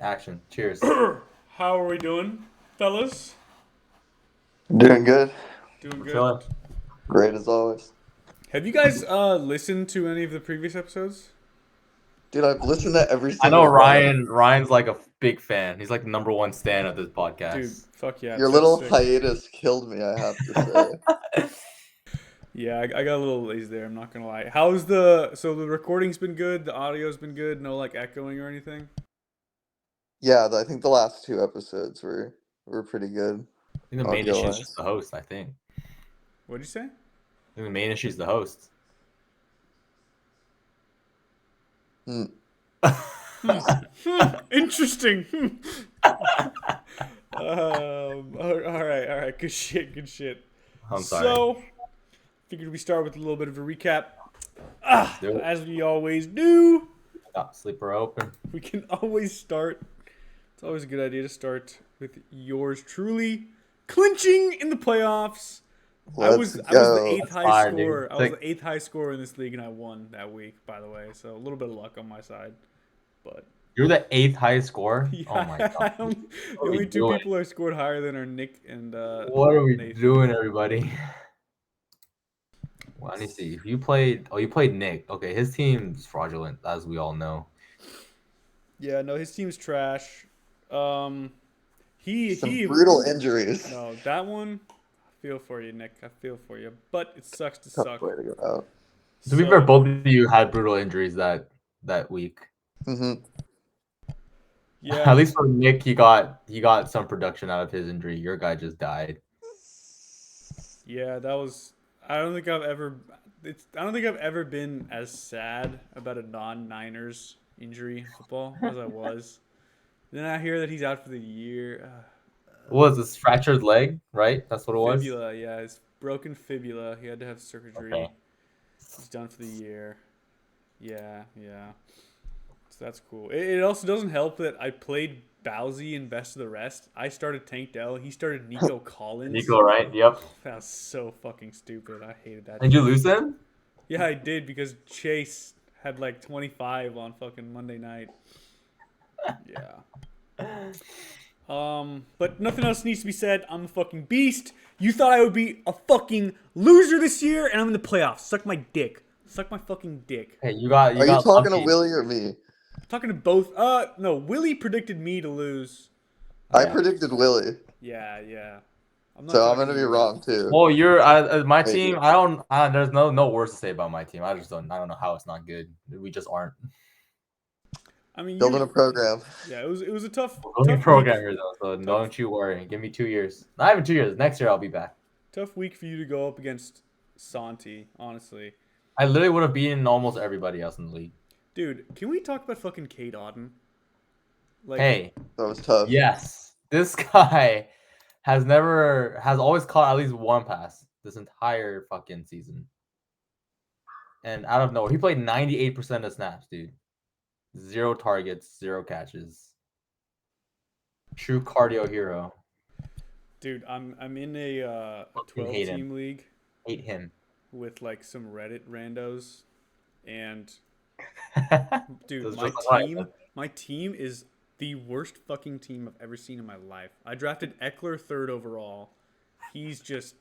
Action. Cheers. How are we doing, fellas? Doing good. Doing We're good. chilling. Great as always. Have you guys listened to any of the previous episodes? Dude, I've listened to every I know single one. Ryan's like a big fan. He's like the number one stan of this Dude, podcast. fuck yeah, Your that's little sick. hiatus killed me, I have to say. Yeah, I got a little lazy there. I'm not gonna lie. How's the recording's been good? The audio's been good. No like echoing or anything. Yeah, I think the last two episodes were pretty good, I think the main audio issue is just wise. the host, I think. What'd you say? I think the main issue is the host. Hmm. Interesting. All right. Good shit. I'm sorry. So, figured we start with a little bit of a recap. Let's do it. As we always do, Stop, sleeper open. we can always start. It's always a good idea to start with yours truly clinching in the playoffs. I was Let's I was the go. eighth That's high fire, dude. scorer. I was Sick. the eighth high scorer in this league, and I won that week. By the way, so a little bit of luck on my side, but You're the 8th highest scorer? yeah, Oh my god. the What are we only two doing? people I scored higher than are Nick and What are we Nathan. doing, everybody? Well, let me see. If you played Nick. Okay, his team's fraudulent, as we all know. Yeah, no, his team's trash. He Some he. brutal injuries. No, that one. I feel for you, Nick. I feel for you, but it sucks to Tough suck. way to go out. To be fair, both of you had brutal injuries that week. Hmm. Yeah, At least for Nick, he got some production out of his injury. Your guy just died. yeah, that was. I don't think I've ever. I don't think I've ever been as sad about a non-Niners injury in football as I was. Then I hear that he's out for the year. What was this fractured leg, right? That's what it was. Fibula, yeah, his broken fibula. He had to have surgery. Okay. He's done for the year. Yeah. So that's cool. It also doesn't help that I played Bowsy in Best of the Rest. I started Tank Dell. He started Nico Collins. Nico, right? Yep. That was so fucking stupid. I hated that. Did you lose them? Yeah, I did because Chase had like 25 on fucking Monday night. Yeah. But nothing else needs to be said. I'm a fucking beast. You thought I would be a fucking loser this year, and I'm in the playoffs. Suck my dick. Suck my fucking dick. Hey, you got. Are you got talking to lucky. Willie or me? I'm talking to both. No, Willie predicted me to lose. I predicted Willie, Yeah. I'm not so I'm talking gonna to be you. wrong too. Well, you're my Maybe. team. I don't. There's no words to say about my team. I don't know how it's not good. We just aren't. I mean, Building a program. yeah, it was a tough Only week. programmer though, so don't you worry. Give me 2 years. Not even 2 years. Next year I'll be back. Tough week for you to go up against Santi, honestly. I literally would have beaten almost everybody else in the league. Dude, can we talk about fucking Kate Auden? Like, Hey, That was tough. yes, this guy has always caught at least one pass this entire fucking season. And out of nowhere, he played 98% of snaps, dude. 0 targets, 0 catches. True cardio hero. dude, I'm in a Fucking 12 hate him. team league Hate him. with like some Reddit randos, and dude, That's just like my team is the worst fucking team I've ever seen in my life. I drafted Eckler 3rd overall. He just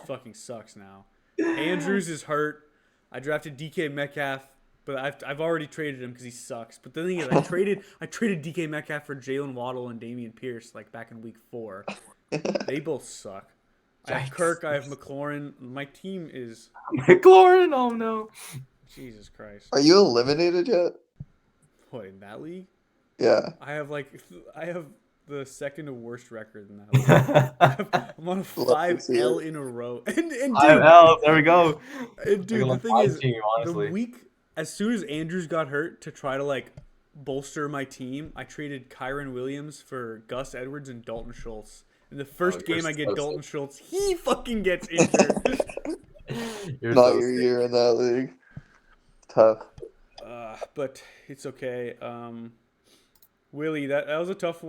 fucking sucks now. Andrews is hurt. I drafted DK Metcalf, but I've already traded him because he sucks. But the thing is, I traded DK Metcalf for Jalen Waddle and Damian Pierce like back in week 4. They both suck. I have Yikes. Kirk. I have McLaurin. My team is McLaurin, oh no. Jesus Christ. Are you eliminated yet? What, in that league? Yeah. I have the second worst record in that league. I'm on a Love to see 5L it. in a row. And dude, There we go. dude, the Like a thing is, team, honestly. the week as soon as Andrews got hurt to try to like bolster my team, I traded Kyron Williams for Gus Edwards and Dalton Schultz. In the first you're game I get so Dalton sick. Schultz, he fucking gets injured. You're Not so your sick. year in that league. Tough. But it's okay. Willie, that was a tough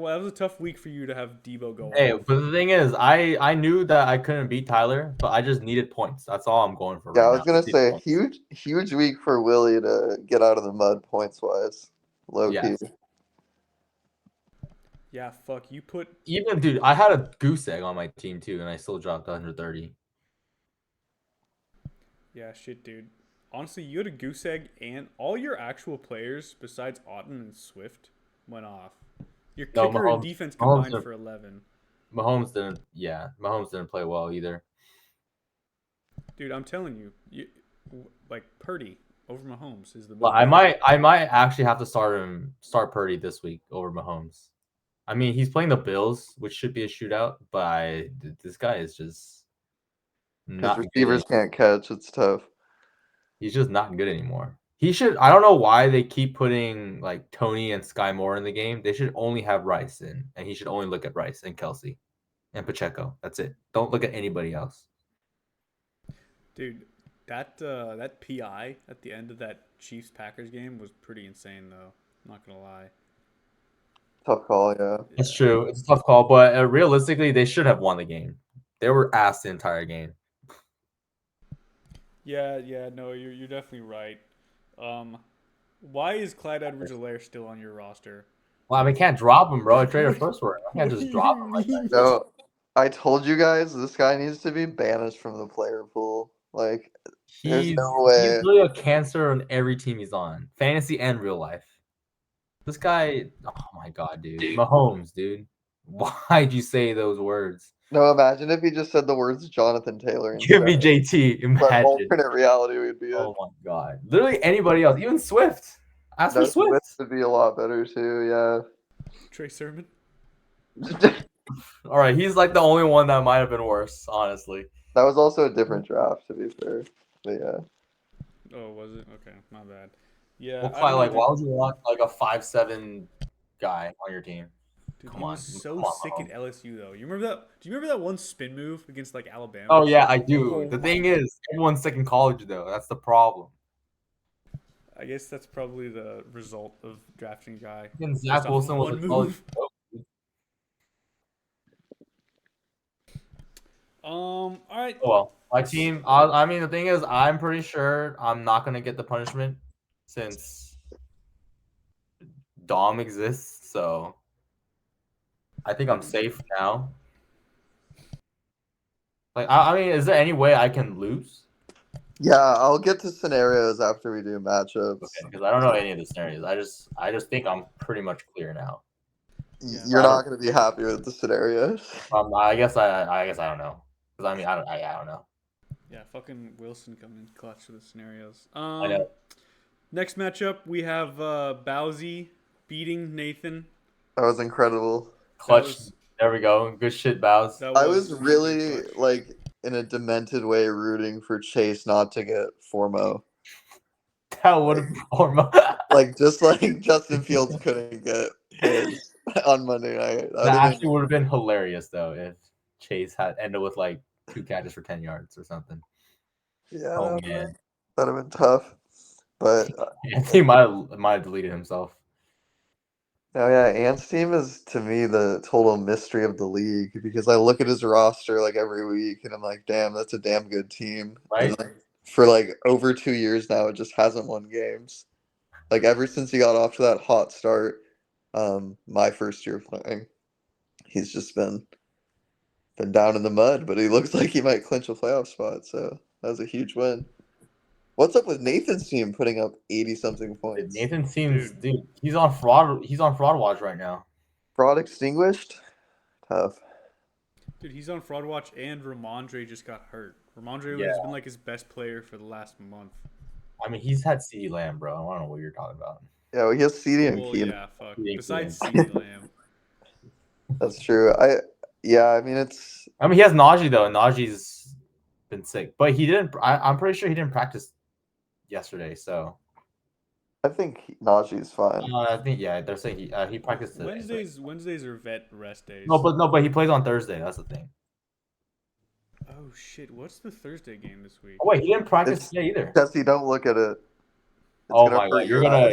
week for you to have Debo go Hey, off. but the thing is, I knew that I couldn't beat Tyler, but I just needed points. That's all I'm going for Yeah, right I was now. gonna Just need say points. huge week for Willie to get out of the mud points wise. Low Yes. key. Yeah, fuck. You put Even dude, I had a goose egg on my team too, and I still dropped 130. yeah, shit, dude. Honestly, you had a goose egg, and all your actual players besides Otten and Swift went off. Your No, kicker and defense Mahomes combined didn't, for 11. Mahomes didn't. Yeah, Mahomes didn't play well either. Dude, I'm telling you, like Purdy over Mahomes is the But move. I might actually have to start Purdy this week over Mahomes. I mean, he's playing the Bills, which should be a shootout, but this guy is just Because not good receivers can't catch. It's tough. He's just not good anymore. He should. I don't know why they keep putting like Tony and Sky Moore in the game. They should only have Rice in, and he should only look at Rice and Kelsey and Pacheco. That's it. Don't look at anybody else. Dude, that PI at the end of that Chiefs Packers game was pretty insane though. I'm not gonna lie. Tough call, yeah. That's true. It's a tough call, but realistically, they should have won the game. They were asked the entire game. Yeah, no, you're definitely right. Why is Clyde Edwards-Helaire still on your roster? Well, I mean, can't drop him, bro. I traded first for him. I can't What just do drop you him like that. mean? No, I told you guys this guy needs to be banished from the player pool. Like, there's no He's way. really a cancer on every team he's on, fantasy and real life. This guy, oh my god, dude. Mahomes, dude. Why'd you say those words? No, imagine if he just said the words Jonathan Taylor Give me instead. JT. What Imagine. alternate reality we'd be in. Oh my god. Literally anybody else, even Swift. Ask for That Swift Swift. would be a lot better too, Trey Sermon? yeah. All right, he's like the only one that might have been worse, honestly. That was also a different draft, to be fair. But yeah. Oh, was it? Okay, my bad. Yeah, Well, I don't know, like, dude. why would you want like a 5'7" guy on your team? Dude, Come he on, was so come on, sick Mahomes. at LSU though. You remember that? Do you remember that one spin move against like Alabama? Oh yeah, I do. Oh The my- thing is, everyone's sick in college though. That's the problem. I guess that's probably the result of drafting a guy. And based Zach off of Wilson was one a college. move. All right. Oh, well, my team. I mean, the thing is, I'm pretty sure I'm not gonna get the punishment since Dom exists. So I think I'm safe now. Like, I mean, is there any way I can lose? Yeah, I'll get to scenarios after we do matchups. Okay, because I don't know any of the scenarios. I just think I'm pretty much clear now. Yeah. You're not going to be happy with the scenarios. I guess I don't know. Because I mean, I don't know. Yeah, fucking Wilson coming in clutch for the scenarios. I know. Next matchup we have Bowsy beating Nathan. That was incredible. Clutch. There we go. Good shit, Bows. I was really, like, in a demented way rooting for Chase not to get Formo. That would have formed. Like, just like Justin Fields couldn't get his on Monday night. That actually would have been hilarious though if Chase had ended with like 2 catches for 10 yards or something. Yeah, Oh man, that'd have been tough. But he might have deleted himself. oh yeah, Ant's team is to me the total mystery of the league because I look at his roster like every week and I'm like, damn, that's a damn good team. Right? And like, for like over 2 years now, it just hasn't won games. Like ever since he got off to that hot start, my first year playing, he's just been down in the mud. But he looks like he might clinch a playoff spot, so that was a huge win. What's up with Nathan's team putting up 80-something points? Nathan seems, dude, he's on fraud watch right now. Fraud extinguished? Tough. Dude, he's on fraud watch, and Ramondre just got hurt. Ramondre has been like his best player for the last month. I mean, he's had CeeDee Lamb, bro. I don't know what you're talking about. Yeah, well, he has CD and Well, Keenan. yeah, fuck. Keenan. Besides CeeDee Lamb. That's true. I mean, it's. I mean, he has Najee though. And Najee's been sick, but he didn't. I'm pretty sure he didn't practice yesterday. So I think Najee's fine. I think they're saying he practiced today. Wednesdays are vet rest days. No, but he plays on Thursday. That's the thing. Oh shit! What's the Thursday game this week? Oh wait, he didn't practice today either. Jesse, don't look at it. Oh my god, you're gonna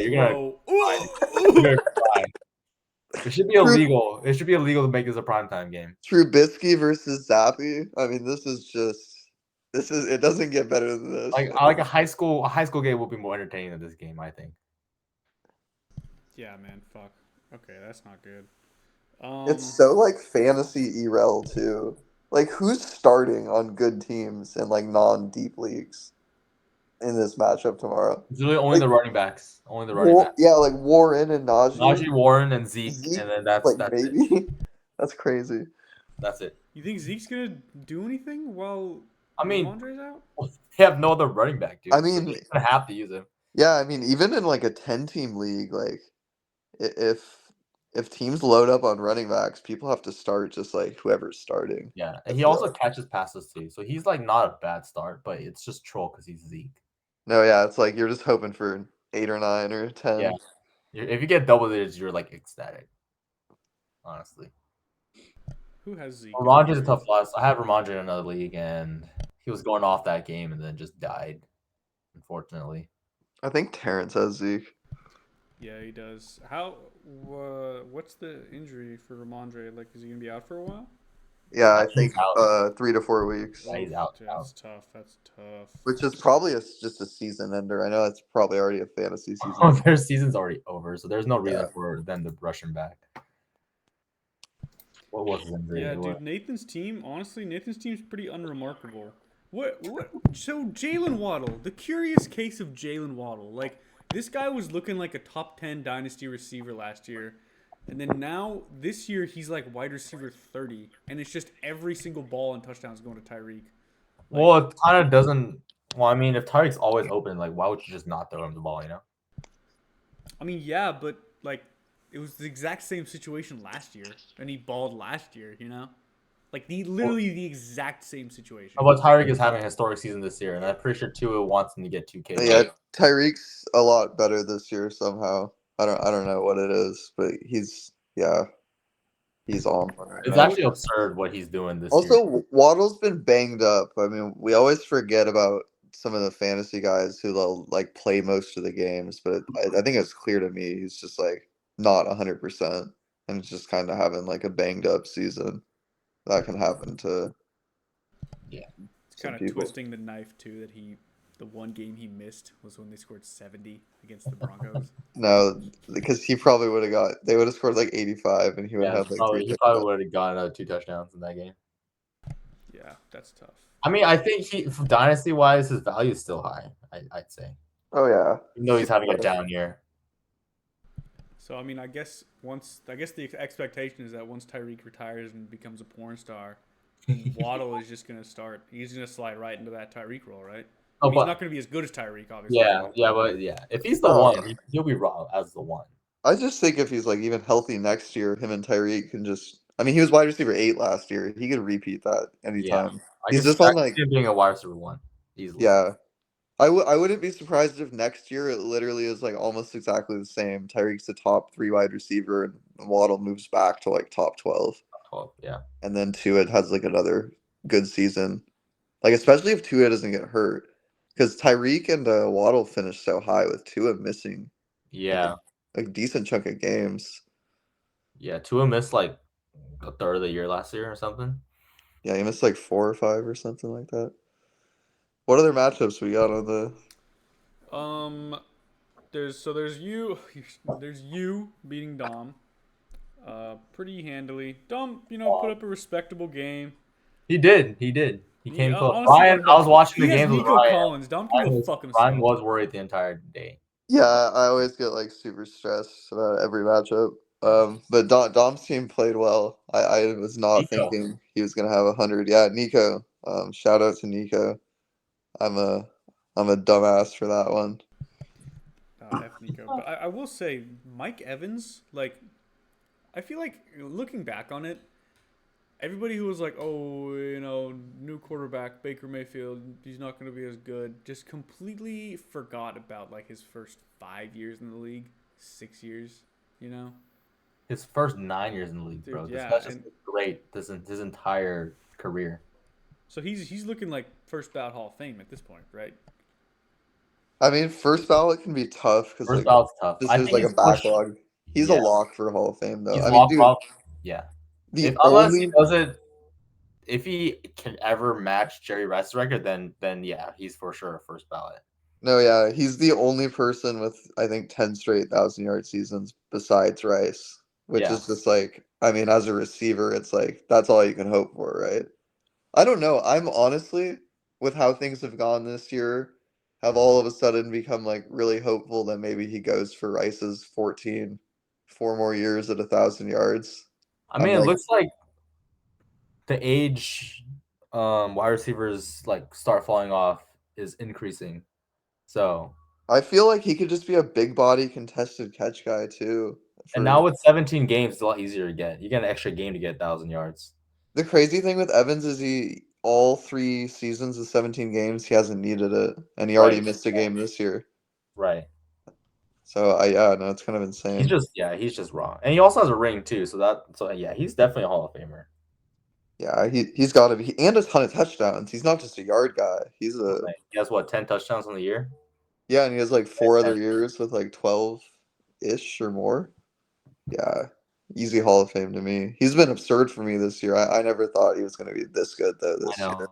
Whoa. It should be illegal. It should be illegal to make this a primetime game. Trubisky versus Zappy. I mean, this is. It doesn't get better than this. Like a high school game will be more entertaining than this game, I think. Yeah, man. Fuck. Okay, that's not good. It's so like fantasy ERL too. Like who's starting on good teams and like non-deep leagues in this matchup tomorrow? It's really only Like the running backs. Only the running backs. Yeah, like Warren and Najee. Najee, Warren, and Zeke, Zeke, and then that's like it. maybe. That's crazy. That's it. You think Zeke's gonna do anything while I mean, Ramondre's out? they have no other running back, dude. I So mean, they're gonna have to use him. yeah, I mean, even in like a 10-team league, like if teams load up on running backs, people have to start just like whoever's starting. Yeah, I and he feel also like. catches passes too. So he's like not a bad start, but it's just troll because he's Zeke. No, yeah, it's like you're just hoping for an 8 or 9 or 10. Yeah. If you get double digits, you're like ecstatic. Honestly. Who has Zeke? Ramondre's a tough loss. I have Ramondre in another league, and he was going off that game and then just died, unfortunately. I think Terrence has Zeke. Yeah, he does. What's the injury for Ramondre? Like, is he gonna be out for a while? Yeah, I He's think out. 3 to 4 weeks, Yeah, he's out. Dude, that's tough. That's tough. which is probably just a season ender. I know it's probably already a fantasy season. Oh, their season's already over, so there's no reason Yeah. for them to rush him back. What was his injury? Yeah, It dude, was- Nathan's team's pretty unremarkable. What so Jalen Waddle, the curious case of Jalen Waddle. Like, this guy was looking like a top 10 dynasty receiver last year. And then now this year he's like wide receiver 30, and it's just every single ball and touchdown is going to Tyreek. Well, it kind of doesn't. Well, I mean, if Tyreek's always open, like, why would you just not throw him the ball? You know? I mean, yeah, but like it was the exact same situation last year, and he balled last year. You know, like literally the exact same situation. But Tyreek is having a historic season this year, and I'm pretty sure Tua wants him to get 2K. Yeah, Tyreek's a lot better this year somehow. I don't know what it is, but he's on one right It's now. actually absurd what he's doing this year. Also, Waddle's been banged up. I mean, we always forget about some of the fantasy guys who like play most of the games, but I think it's clear to me he's just like not 100%, and it's just kind of having like a banged up season. That can happen to It's kind of people. twisting the knife too. That the one game he missed was when they scored 70 against the Broncos. No, because he probably would have they would have scored like 85, and he would Yeah, have like he probably would have gotten another 2 touchdowns in that game. Yeah, that's tough. I mean, I think dynasty wise, his value is still high. I'd say, Oh yeah, even though he's having a down year. So I mean, I guess the expectation is that once Tyreek retires and becomes a porn star, Waddle is just gonna start. He's gonna slide right into that Tyreek role, right? Oh, He's not gonna be as good as Tyreek, obviously. Yeah. If he's the one, he'll be raw as the one. I just think if he's like even healthy next year, him and Tyreek can just. I mean, he was wide receiver 8 last year. He could repeat that anytime. He's just on like him being a wide receiver 1 easily. Yeah, I wouldn't be surprised if next year it literally is like almost exactly the same. Tyreek's the top 3 wide receiver, and Waddle moves back to like top 12. 12, yeah. And then Tua has like another good season, like especially if Tua doesn't get hurt, because Tyreek and Waddle finished so high with Tua missing. Yeah. A decent chunk of games. Yeah, Tua missed like a third of the year last year or something. Yeah, he missed like 4 or 5 or something like that. What other matchups we got on the? There's you beating Dom, pretty handily. Dom, put up a respectable game. He did. He came close. Honestly, Ryan, I was watching the he has games with Nico Ryan. Collins. Dom can go fuck himself. Ryan was worried the entire day. Yeah, I always get like super stressed about every matchup. But Dom's team played well. I was not thinking he was gonna have 100. Yeah, Nico. Shout out to Nico. I'm a dumbass for that one. F Nico. But I will say, Mike Evans, like, I feel like looking back on it, everybody who was like, oh, new quarterback, Baker Mayfield, he's not going to be as good, just completely forgot about, like, his first 5 years in the league, 6 years, His first 9 years in the league, bro. Dude, yeah, That's just great. His entire career. So he's looking like first ballot Hall of Fame at this point, right? I mean, first ballot can be tough because First ballot's tough. There's like a backlog. He's a lock for Hall of Fame, though. He's I mean, dude, yeah. Unless he does it, if he can ever match Jerry Rice's record, then yeah, he's for sure a first ballot. No, yeah, he's the only person with I think 10 straight 1,000-yard seasons besides Rice. which Yeah. is just like, I mean, as a receiver, it's like that's all you can hope for, right? I don't know. I'm honestly, with how things have gone this year, have all of a sudden become like really hopeful that maybe he goes for Rice's 14, 4 more years at 1,000 yards. I I'm mean, it like, looks like the age wide receivers like start falling off is increasing. So, I feel like he could just be a big body contested catch guy too. and For now with 17 games, it's a lot easier to get. You get an extra game to get 1,000 yards. the crazy thing with Evans is he all 3 seasons of 17 games he hasn't needed it, and he already Right. missed a game this year. Right. So I yeah, no, it's kind of He's insane. just he's just wrong. And he also has a ring too, so yeah, he's definitely a Hall of Famer. Yeah, he's got to be, and a ton of touchdowns. He's not just a yard guy. He's a Like, he has what, 10 touchdowns on the year? yeah, and he has like 4 other 10. years with like 12-ish or more. Yeah, easy Hall of Fame to me. He's been absurd for me this year. I never thought he was going to be this good though I this year. know.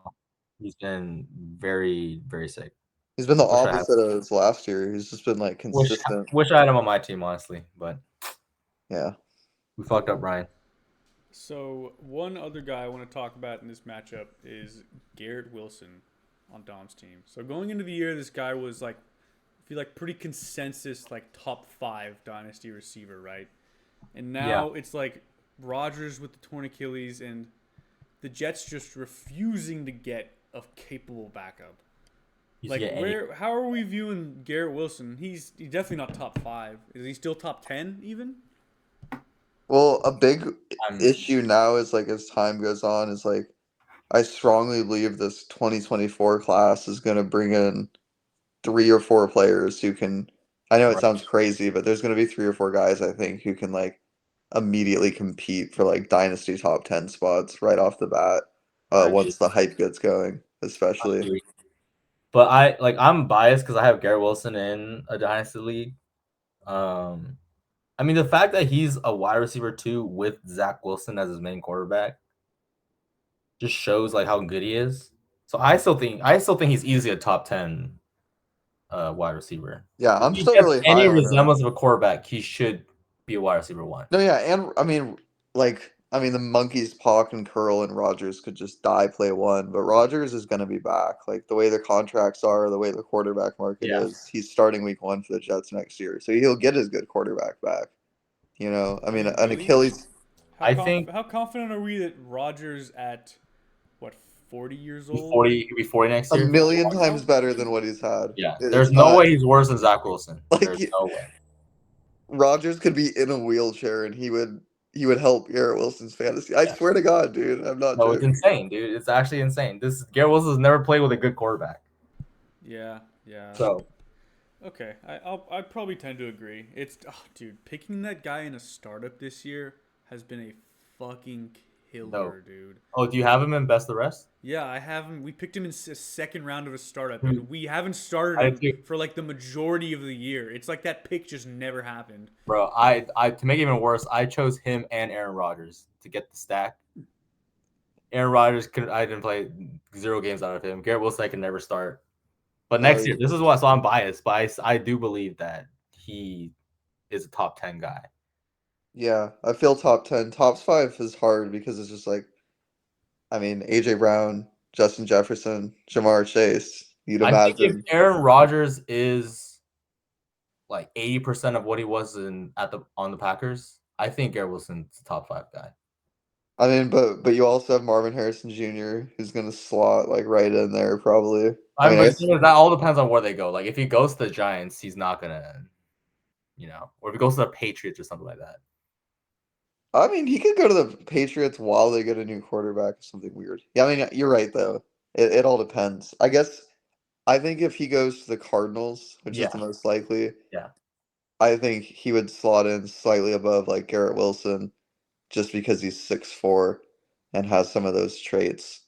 He's been very, very sick. He's been the Wish I had opposite of his last year. He's just been like wish consistent. wish I had him on my team, honestly, but Yeah. we fucked up Ryan. So one other guy I want to talk about in this matchup is Garrett Wilson on Dom's team. So going into the year, this guy was like, I feel like pretty consensus like top 5 dynasty receiver, right? And now it's like Rodgers with the torn Achilles and the Jets just refusing to get a capable backup. He's Like get any how are we viewing Garrett Wilson? He's definitely not top 5. Is he still top 10 even? Well, a big I'm issue now is like as time goes on is like I strongly believe this 2024 class is going to bring in 3 or 4 players who can. I know it right. sounds crazy, but there's going to be 3 or 4 guys I think who can like immediately compete for like dynasty top 10 spots right off the bat. I agree. Once the hype gets going, I especially. agree. But I'm biased because I have Garrett Wilson in a dynasty league. I mean, the fact that he's a wide receiver too with Zach Wilson as his main quarterback just shows like how good he is. So I still think he's easily a top 10 wide receiver. Yeah, If I'm he still gets really any high on him. resemblance of a quarterback, he should be a wide receiver 1. No, yeah, and I mean, the monkeys Pac and Curl and Rogers could just die play one, but Rogers is going to be back. Like the way the contracts are, the way the quarterback market Yeah. is, he's starting week 1 for the Jets next year, so he'll get his good quarterback back. I mean, an Really? Achilles. I think How confident are we that Rodgers at what 40 years old? 40, he could be 40 next A year. million times better than what he's had. Yeah. It's There's no not way he's worse than Zach Wilson. like There's no way. Rogers could be in a wheelchair and he would help Garrett Wilson's fantasy. I Yeah. swear to God, dude, I'm not No, it's joking. insane, dude. It's actually insane. Garrett Wilson has never played with a good quarterback. Yeah. So Okay, I'd probably tend to agree. Dude, picking that guy in a startup this year has been a fucking killer, dude. oh, do you have him in best of the rest? Yeah, I have him. We picked him in a second round of a startup, Hmm. and we haven't started I him did too. for like the majority of the year. It's like that pick just never happened. Bro, I to make it even worse, I chose him and Aaron Rodgers to get the stack. Aaron Rodgers I didn't play 0 games out of him. Garrett Wilson I can never start. But next year, this is why. So I'm biased, but I do believe that he is a top 10 guy. Yeah, I feel top 10. Top 5 is hard because it's just like, I mean, AJ Brown, Justin Jefferson, Jamar Chase. You'd I think if imagine. Aaron Rodgers is like 80% of what he was on the Packers, I think Garrett Wilson's a top 5 guy. I mean, but you also have Marvin Harrison Jr., who's gonna slot like right in there probably. I mean, I But the guess, thing is, that all depends on where they go. Like if he goes to the Giants, he's not gonna, or if he goes to the Patriots or something like that. he could go to the Patriots while they get a new quarterback or something weird. Yeah, I mean, you're right though. It all depends. I think if he goes to the Cardinals, which is the Yeah. most likely, Yeah. I think he would slot in slightly above like Garrett Wilson, just because he's 6'4" and has some of those traits.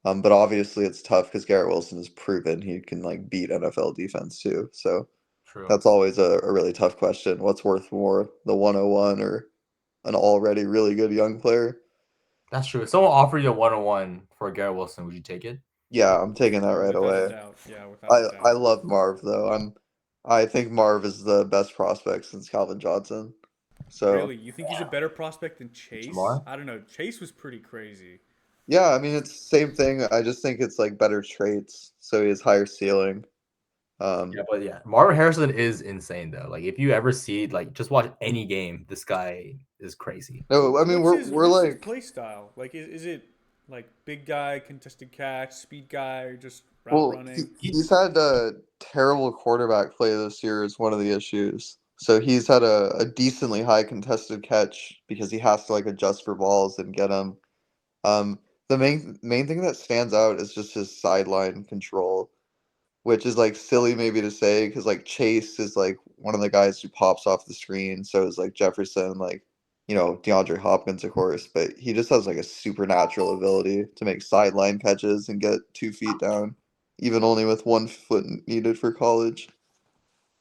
But obviously it's tough because Garrett Wilson has proven he can like beat NFL defense too. So True. that's always a really tough question. What's worth more, the 101 or an already really good young player? That's true. If someone offered you a 101 for Garrett Wilson, would you take it? Yeah, I'm taking that right Without a away. doubt. Yeah, without a doubt. I love Marv though. I think Marv is the best prospect since Calvin Johnson. So Really, you think he's a better prospect than Chase? Jamar? I don't know. Chase was pretty crazy. yeah, I mean it's the same thing. I just think it's like better traits, so he has higher ceiling. Yeah, but yeah, Marvin Harrison is insane though. Like if you ever see like just watch any game, this guy is crazy. No, I mean What's we're what's his like play style? Like, is it like big guy, contested catch, speed guy, or just route well running? he's had terrible quarterback play this year is one of the issues. So he's had a decently high contested catch because he has to like adjust for balls and get them. The main thing that stands out is just his sideline control, which is like silly maybe to say because like Chase is like one of the guys who pops off the screen. So is like Jefferson, like DeAndre Hopkins, of course, but he just has like a supernatural ability to make sideline catches and get 2 feet down, even only with 1 foot needed for college.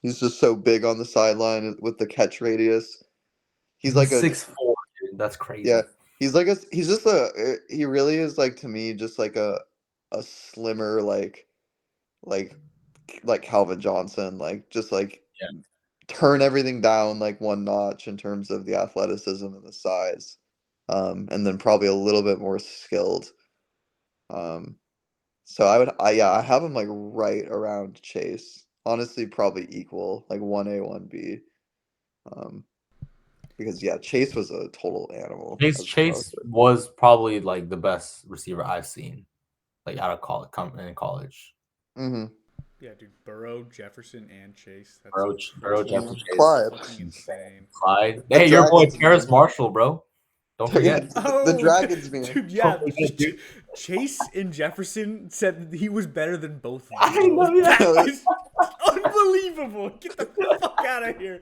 He's just so big on the sideline with the catch radius. He's like He's a 6'4", dude. That's yeah. crazy. He's just he really is like to me just like a slimmer like like Calvin Johnson, like just like Yeah. turn everything down like one notch in terms of the athleticism and the size. And then probably a little bit more skilled. Um, so I have him like right around Chase. Honestly, probably equal, like 1A, 1B. Um, because yeah, Chase was a total animal Chase as a Chase prospect. was probably like the best receiver I've seen, like out of college, in college. Mm-hmm. Yeah, dude, Burrow, Jefferson, and Chase. Burrow, That's Jefferson, Chase, Clyde. fucking insane. Clyde. The Hey, your boy Dragons Terrace meme. Marshall, bro. Don't Yeah, forget. the Oh, Dragons meme. dude, yeah. Don't forget, dude. Chase and Jefferson said that he was better than both of I them. know, yeah. That is unbelievable. Get the fuck out of here.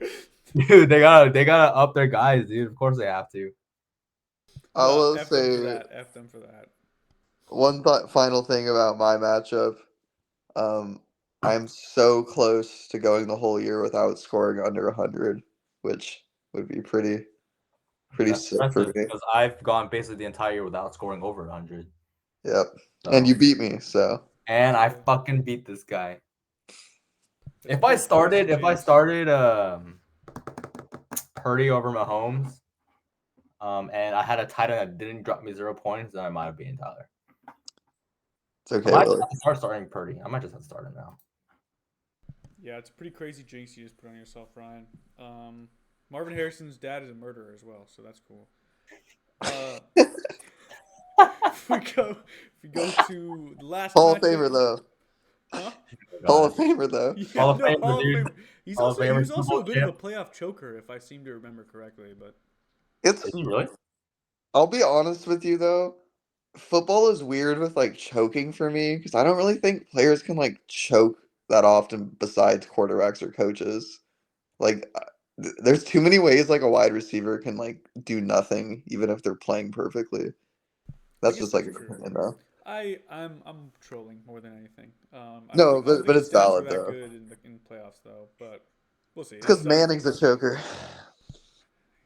Dude, they gotta up their guys, dude. Of course they have to. I No, will F them for say that. F them for that. one final thing about my matchup. Um, I'm so close to going the whole year without scoring under 100, which would be pretty That's sick for impressive me. because I've gone basically the entire year without scoring over 100. Yep. And So, you beat me, so and I fucking beat this guy. That's If I pretty crazy, started James. Purdy over Mahomes, and I had a tight end that didn't drop me 0 points, then I might have beaten Tyler. it's I okay, might Billy. have to start starting Purdy. I might just have to start him now. Yeah, it's a pretty crazy jinx you just put on yourself, Ryan. Marvin Harrison's dad is a murderer as well, so that's cool. If we go to the last Hall of matchup, Famer though. huh? Hall of Famer though. Yeah, Hall of no, Famer, Hall of dude. Famer. Hall of He Famer, was Super also Bowl a bit of a champ. playoff choker, if I seem to remember correctly. But It's Is he really? I'll be honest with you though. Football is weird with like choking for me because I don't really think players can like choke that often besides quarterbacks or coaches. Like there's too many ways like a wide receiver can like do nothing even if they're playing perfectly. I That's guess just like that's an true. opinion though. I'm trolling more than anything. No, I don't but think his it's stats were valid that though. good in playoffs though. But we'll see. It's This because is our Manning's a choker.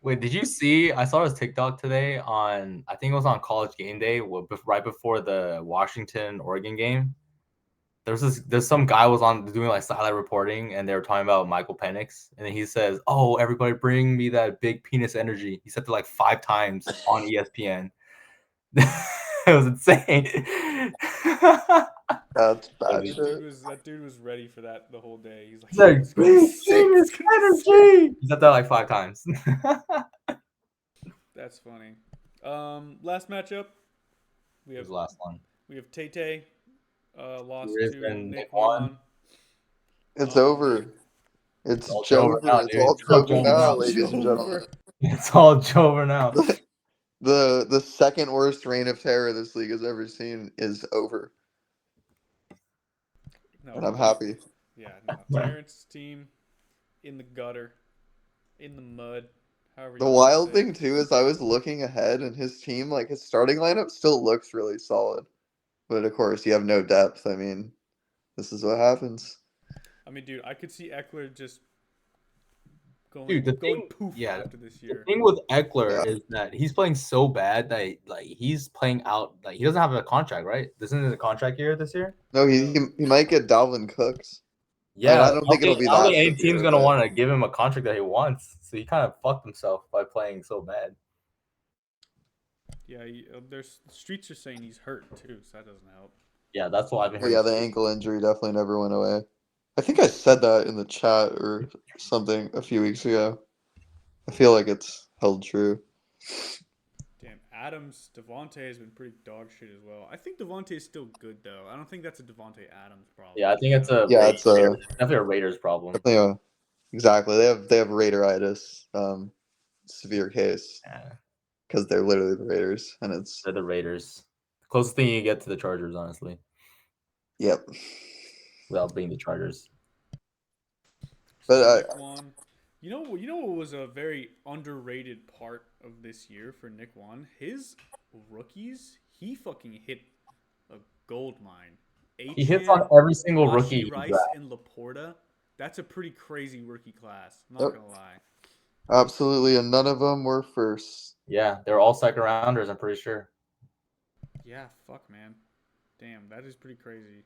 Wait, did you see? I saw his TikTok today on, I think it was on College Game Day, right before the Washington Oregon game. There's some guy was on doing like sideline reporting, and they were talking about Michael Penix, and then he says, "Oh, everybody, bring me that big penis energy." He said it like 5 times on ESPN. It was insane. That's bad Funny. shit. That dude was ready for that the whole day. He's like, He's yeah, like, it's gonna be big sick. penis It's gonna be sick. energy. He said that like 5 times. That's funny. Last matchup, we Here's have the last one. Tay. Lost Here is to and Nick one. Juan. It's Um, over. It's All Jover now, Jover. It's dude. all It's all Jover Jover now, now. ladies and gentlemen. Jover. It's all Jover now. The second worst reign of terror this league has ever seen is over, No, and I'm happy. yeah, no. Terrence's team in the gutter, in the mud, however The you want to wild say thing it. too is I was looking ahead, and his team, like his starting lineup, still looks really solid. But of course, you have no depth. I mean, this is what happens. I mean, dude, I could see Eckler just Dude, going poof after this the year. thing with Eckler Yeah. is that he's playing so bad that like he's playing out, like he doesn't have a contract, right? This isn't a contract year this year. No, No. he might get Dalvin Cooks. Yeah, I don't think it'll be I don't that think any severe, team's gonna but want to give him a contract that he wants. So he kind of fucked himself by playing so bad. Yeah, there's streets are saying he's hurt too, so that doesn't help. Yeah, that's what I've been but hearing. yeah, the ankle injury definitely never went away. I think I said that in the chat or something a few weeks ago. I feel like it's held true. Damn, Adams, Devontae has been pretty dog shit as well. I think Devontae is still good though. I don't think that's a Devontae Adams problem. Yeah, I think it's a Yeah, it's definitely a Raiders problem. definitely exactly. They have Raideritis, severe case Yeah, because they're literally the Raiders, and it's they're the Raiders. Closest thing you get to the Chargers, honestly, yep. without being the Chargers. But So Nick Wan, you know what was a very underrated part of this year for Nick Wan? His rookies, he fucking hit a gold mine. He hits on every single rookie. Rashee Rice, and Laporta. That's a pretty crazy rookie class. I'm not Yep. gonna lie. Absolutely, and none of them were first. Yeah, they're all second rounders. I'm pretty sure. Yeah, fuck man. Damn, that is pretty crazy.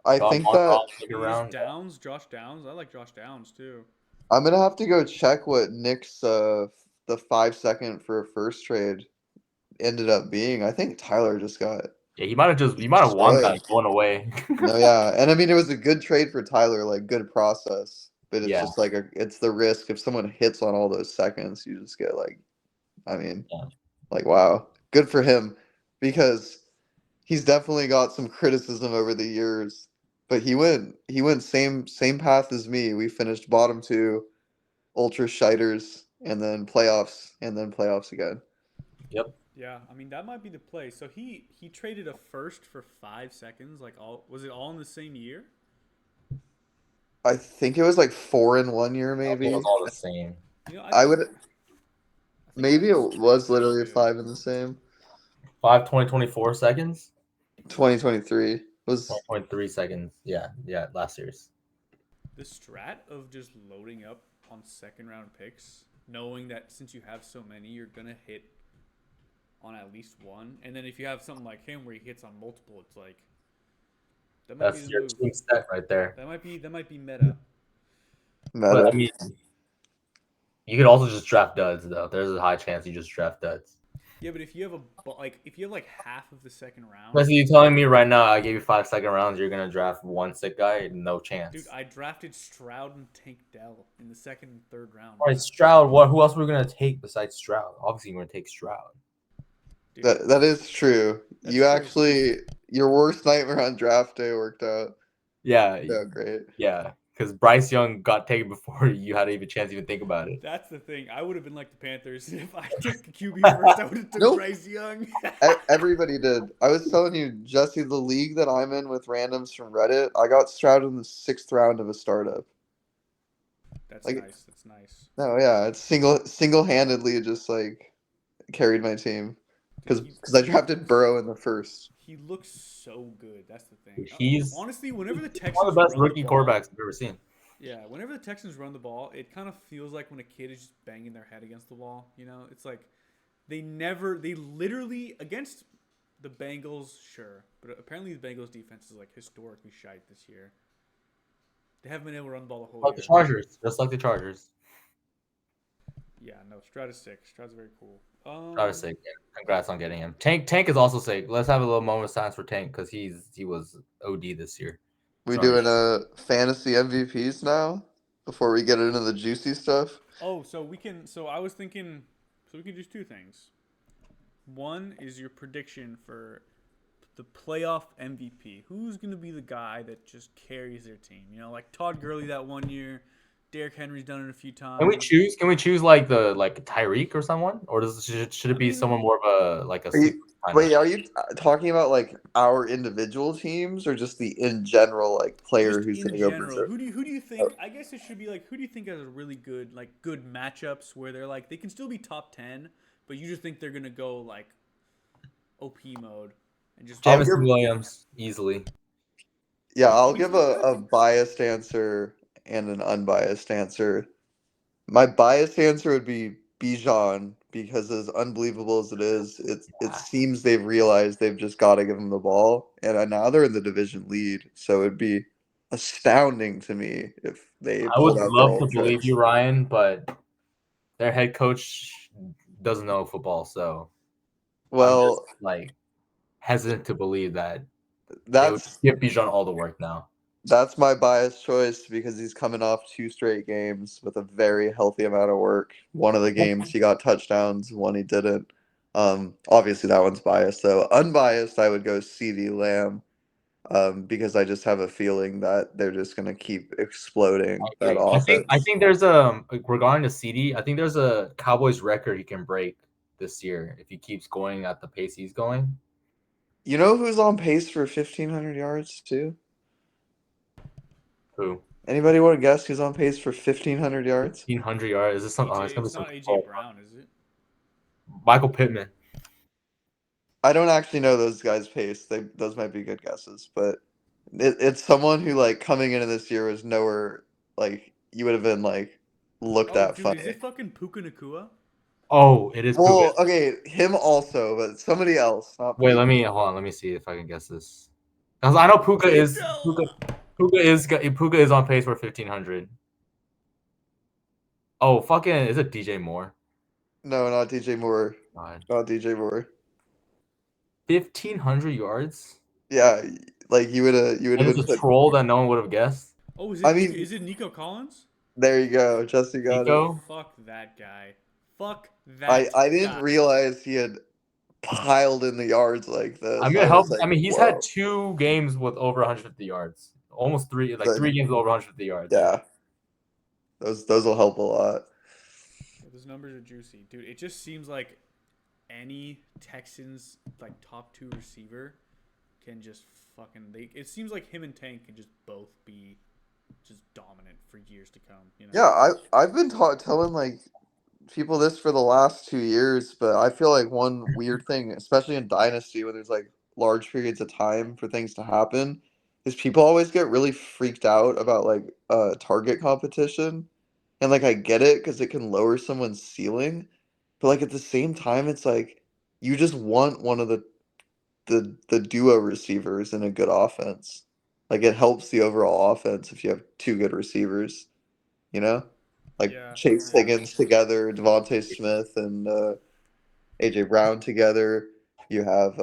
I think that second round. Downs, Josh Downs. I like Josh Downs too. I'm gonna have to go check what Nick's the 5 second for a first trade ended up being. I think Tyler just got Yeah, he might have won that going away. no, yeah, and I mean it was a good trade for Tyler, like good process, but it's Yeah. just like it's the risk if someone hits on all those seconds, you just get like, I mean, Yeah. like wow, good for him because he's definitely got some criticism over the years, but he went same path as me. We finished bottom two, ultra shiters, and then playoffs again. Yep. Yeah, I mean that might be the play. So he traded a first for 5 seconds. Like was it all in the same year? I think it was like 4 in 1 year, I think maybe. it was all the same. You know, I would think maybe it was too. literally 5 in the same. 2024 seconds. 2023 was 20.3 seconds. Yeah, last year's. The strat of just loading up on second round picks, knowing that since you have so many, you're gonna hit on at least one, and then if you have something like him where he hits on multiple, it's like that might That's be the your move. team set right there. That might be meta. But I meta. mean, you could also just draft duds though. There's a high chance you just draft duds. Yeah, but if you have like half of the second round, Unless you telling me right now, I gave you 5 second rounds, you're gonna draft one sick guy, no chance. dude, I drafted Stroud and Tank Dell in the second and third round. All right, Stroud. Who else were we gonna take besides Stroud? Obviously, you're gonna take Stroud. Dude, That is true. That's You true. actually your worst nightmare on draft day worked out. Yeah, Yeah, great. yeah. Because Bryce Young got taken before you had even chance to even think about it. That's the thing. I would have been like the Panthers if I took the QB first. I would have took Nope. Bryce Young. Everybody did. I was telling you, Jesse, the league that I'm in with randoms from Reddit, I got Stroud in the 6th round of a startup. That's Like- nice. That's nice. No, yeah, it's single-handedly just like carried my team because I drafted Burrow in the first. He looks so good. That's the thing. He's honestly, whenever the Texans one of the best run rookie the ball, quarterbacks I've ever seen. Yeah, whenever the Texans run the ball, it kind of feels like when a kid is just banging their head against the wall. You know, it's like they literally against the Bengals, sure, but apparently the Bengals defense is like historically shite this year. They haven't been able to run the ball the whole Like year. the Chargers, just like the Chargers. Yeah, no, Stroud is sick. Stroud's very cool. Stroud is sick. Yeah. Congrats on getting him. Tank is also sick. Let's have a little moment of silence for Tank because he was OD this year. We Sorry. doing fantasy MVPs now before we get into the juicy stuff. Oh, so we can. So I was thinking. So we can do two things. One is your prediction for the playoff MVP. Who's gonna be the guy that just carries their team? You know, like Todd Gurley that one year. Derrick Henry's done it a few times. Can we choose? Can we choose like Tyreek or someone, or should it be someone more of a like a? Wait, are you talking about like our individual teams or just the in general like player Just who's in going to go general, berserk? who do you think? I guess it should be like who do you think has a really good matchups where they're like they can still be top 10, but you just think they're gonna go like OP mode and just Jameson Williams easily. Yeah, I'll give a biased answer and an unbiased answer. My biased answer would be Bijan because as unbelievable as it is, it seems they've realized they've just got to give him the ball, and now they're in the division lead, so it'd be astounding to me if they I would pulled out their love to old believe tricks. you, Ryan, but their head coach doesn't know football, so I'm just Well, like hesitant to believe that they would that's give Bijan all the work now. that's my biased choice because he's coming off 2 straight games with a very healthy amount of work. One of the games he got touchdowns, one he didn't. Obviously that one's biased. So unbiased, I would go CD Lamb. Because I just have a feeling that they're just gonna keep exploding that I offense. think there's regarding the CD, I think there's a Cowboys record he can break this year if he keeps going at the pace he's going. You know who's on pace for 1,500 yards too? Who? Anybody want to guess who's on pace for 1,500 yards? 1,500 yards. Is this some? Oh, it's AJ, gonna be it's some. not AJ Oh, Brown, is it? Michael Pittman. I don't actually know those guys' pace. Those might be good guesses, but it's someone who like coming into this year was nowhere like you would have been like looked Oh, at dude, is funny. it fucking Puka Nakua? Oh, it is Puka. Well, okay, him also, but somebody else, not Wait, Puka. hold on. Let me see if I can guess this. Because I know Puka. Puka is on pace for 1,500. Oh, fucking! Is it DJ Moore? No, not DJ Moore. God, Not DJ Moore. 1,500 yards, Yeah, like you would have and it's been a put. troll that no one would have guessed. Oh, I mean, is it Nico Collins? there you go. Jesse got it. Nico. Fuck that guy. Fuck I that I didn't guy. realize he had piled in the yards like I this. mean, I it was helps. like, I mean, he's had whoa. 2 games with over 150 yards. Almost three, like So 3 games with over 150 yards. yeah, those will help a lot. Yeah, those numbers are juicy, dude. It just seems like any Texans like top 2 receiver can just fucking. It seems like him and Tank can just both be just dominant for years to come. You know. Yeah, I've been telling like people this for the last 2 years, but I feel like one weird thing, especially in Dynasty, when there's like large periods of time for things to happen, is people always get really freaked out about like target competition. And like I get it because it can lower someone's ceiling, but like at the same time, it's like you just want one of the duo receivers in a good offense. Like it helps the overall offense if you have 2 good receivers, you know? Like Yeah. Chase Yeah. Higgins together, Devontae Smith and AJ Brown together. You have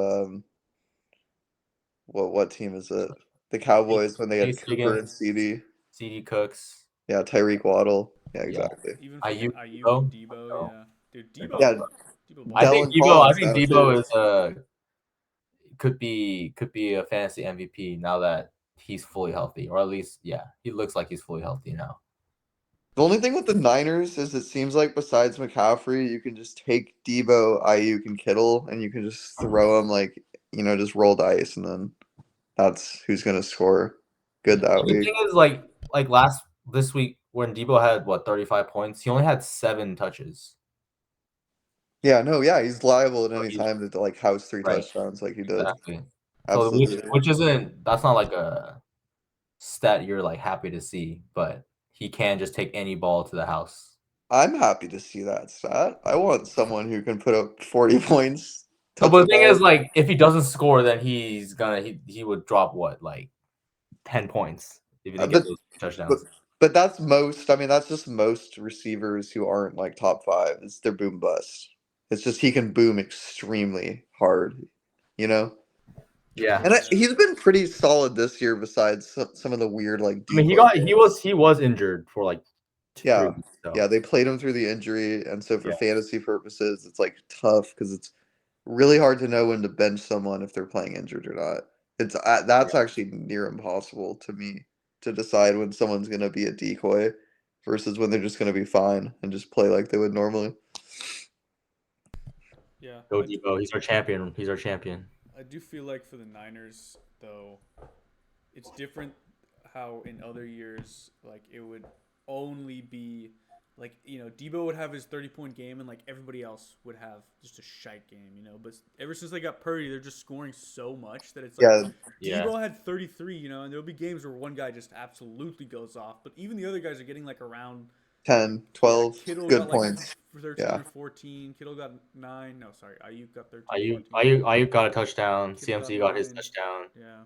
what team is it? The Cowboys when they had Chase Cooper and Higgins, CD. CD Cooks, Yeah, Tyreek Waddle. Yeah, yeah, exactly. Even fucking Ayuk, Ayuk and Debo. Debo. So, Yeah. Dude, Yeah, Debo balls. Dallin Collins I think now Debo too. is could be a fantasy MVP now that he's fully healthy, or at least he looks like he's fully healthy now. The only thing with the Niners is it seems like besides McCaffrey, you can just take Debo, Ayuk, and Kittle, and you can just throw them like just roll dice, and then that's who's gonna score good that And the week. thing is, like this week when Debo had 35 points, he only had 7 touches. Yeah, no, yeah, he's liable at So any he's time to like house 3 right, touchdowns like he did. exactly. So Absolutely. which isn't that's not like a stat you're like happy to see, but he can just take any ball to the house. I'm happy to see that stat. I want someone who can put up 40 points, No, touch but the the thing is, ball. like, if he doesn't score, then he would drop what, like 10 points if he Uh, didn't get But those but touchdowns. but that's most. I mean, that's just most receivers who aren't like top 5. It's their boom bust. It's just he can boom extremely hard, you know. Yeah, And Yeah. he's been pretty solid this year. Besides some of the weird like I mean, decoy games. he was injured for like 3 Yeah, weeks. So yeah, they played him through the injury, and so for yeah, fantasy purposes, it's like tough because it's really hard to know when to bench someone if they're playing injured or not. It's that's actually near impossible to me to decide when someone's gonna be a decoy versus when they're just gonna be fine and just play like they would normally. Yeah. go Debo. He's our champion. He's our champion. I do feel like for the Niners, though, it's different how in other years, like, it would only be, like, Debo would have his 30-point game and, like, everybody else would have just a shite game. But ever since they got Purdy, they're just scoring so much that it's like Yeah, Yeah, Debo had 33, and there'll be games where one guy just absolutely goes off, but even the other guys are getting, like, around. 10, Yeah, 12 Kittle good got like points. 13 Yeah. or 14. Kittle got 9. No, sorry. Ayuk got 13, 14. Ayuk got a touchdown. Kittle got CMC got his 9. touchdown. Yeah.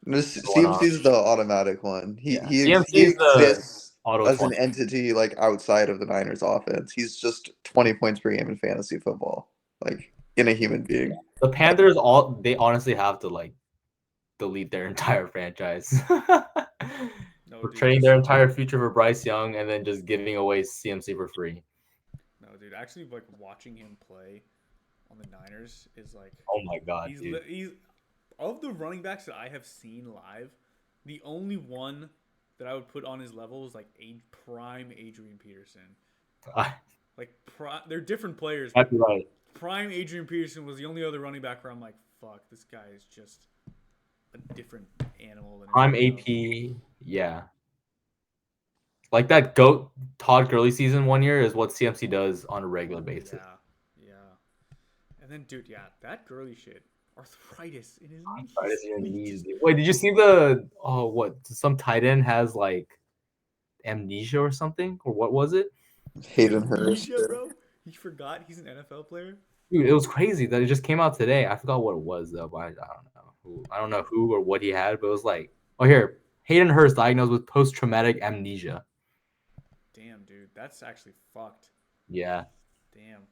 CMC is the automatic one. Yeah. He CMC is the exists auto as an 20. entity like outside of the Niners offense. He's just 20 points per game in fantasy football, like in a human being. The Panthers they honestly have to like delete their entire franchise. No, For dude, trading their entire future for Bryce Young and then just giving away CMC for free. No, dude. Actually, like watching him play on the Niners is like. Oh my god, dude. He's of the running backs that I have seen live, the only one that I would put on his level is like a prime Adrian Peterson. Like they're different players. That's right. Prime Adrian Peterson was the only other running back where I'm like, fuck, this guy is just a different animal. Than Prime AP, yeah. Like that GOAT Todd Gurley season one year is what CMC does on a regular basis. Yeah. And then, dude, that Gurley shit. Arthritis in his knees. Arthritis in your knees. Wait, did you see some tight end has like amnesia or something? Or what was it? Hayden Hurst. Bro. He forgot he's an NFL player. Dude, it was crazy that it just came out today. I forgot what it was though, but I don't know who or what he had, but it was like, oh here, Hayden Hurst diagnosed with post-traumatic amnesia. Damn, dude, that's actually fucked. Yeah. Damn.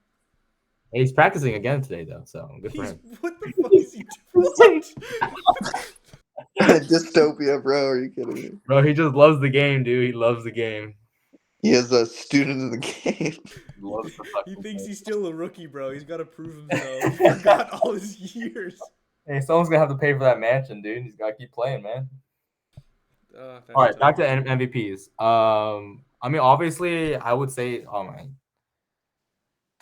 Hey, he's practicing again today though, so good for him. What the fuck is he doing? Dystopia, bro. Are you kidding me? Bro, he just loves the game, dude. He loves the game. He is a student in the game. He thinks he's still a rookie, bro. He's got to prove himself. He forgot all his years. Hey, someone's gonna have to pay for that mansion, dude. He's gotta keep playing, man. All right, back to MVPs. I mean, obviously, I would say, oh my,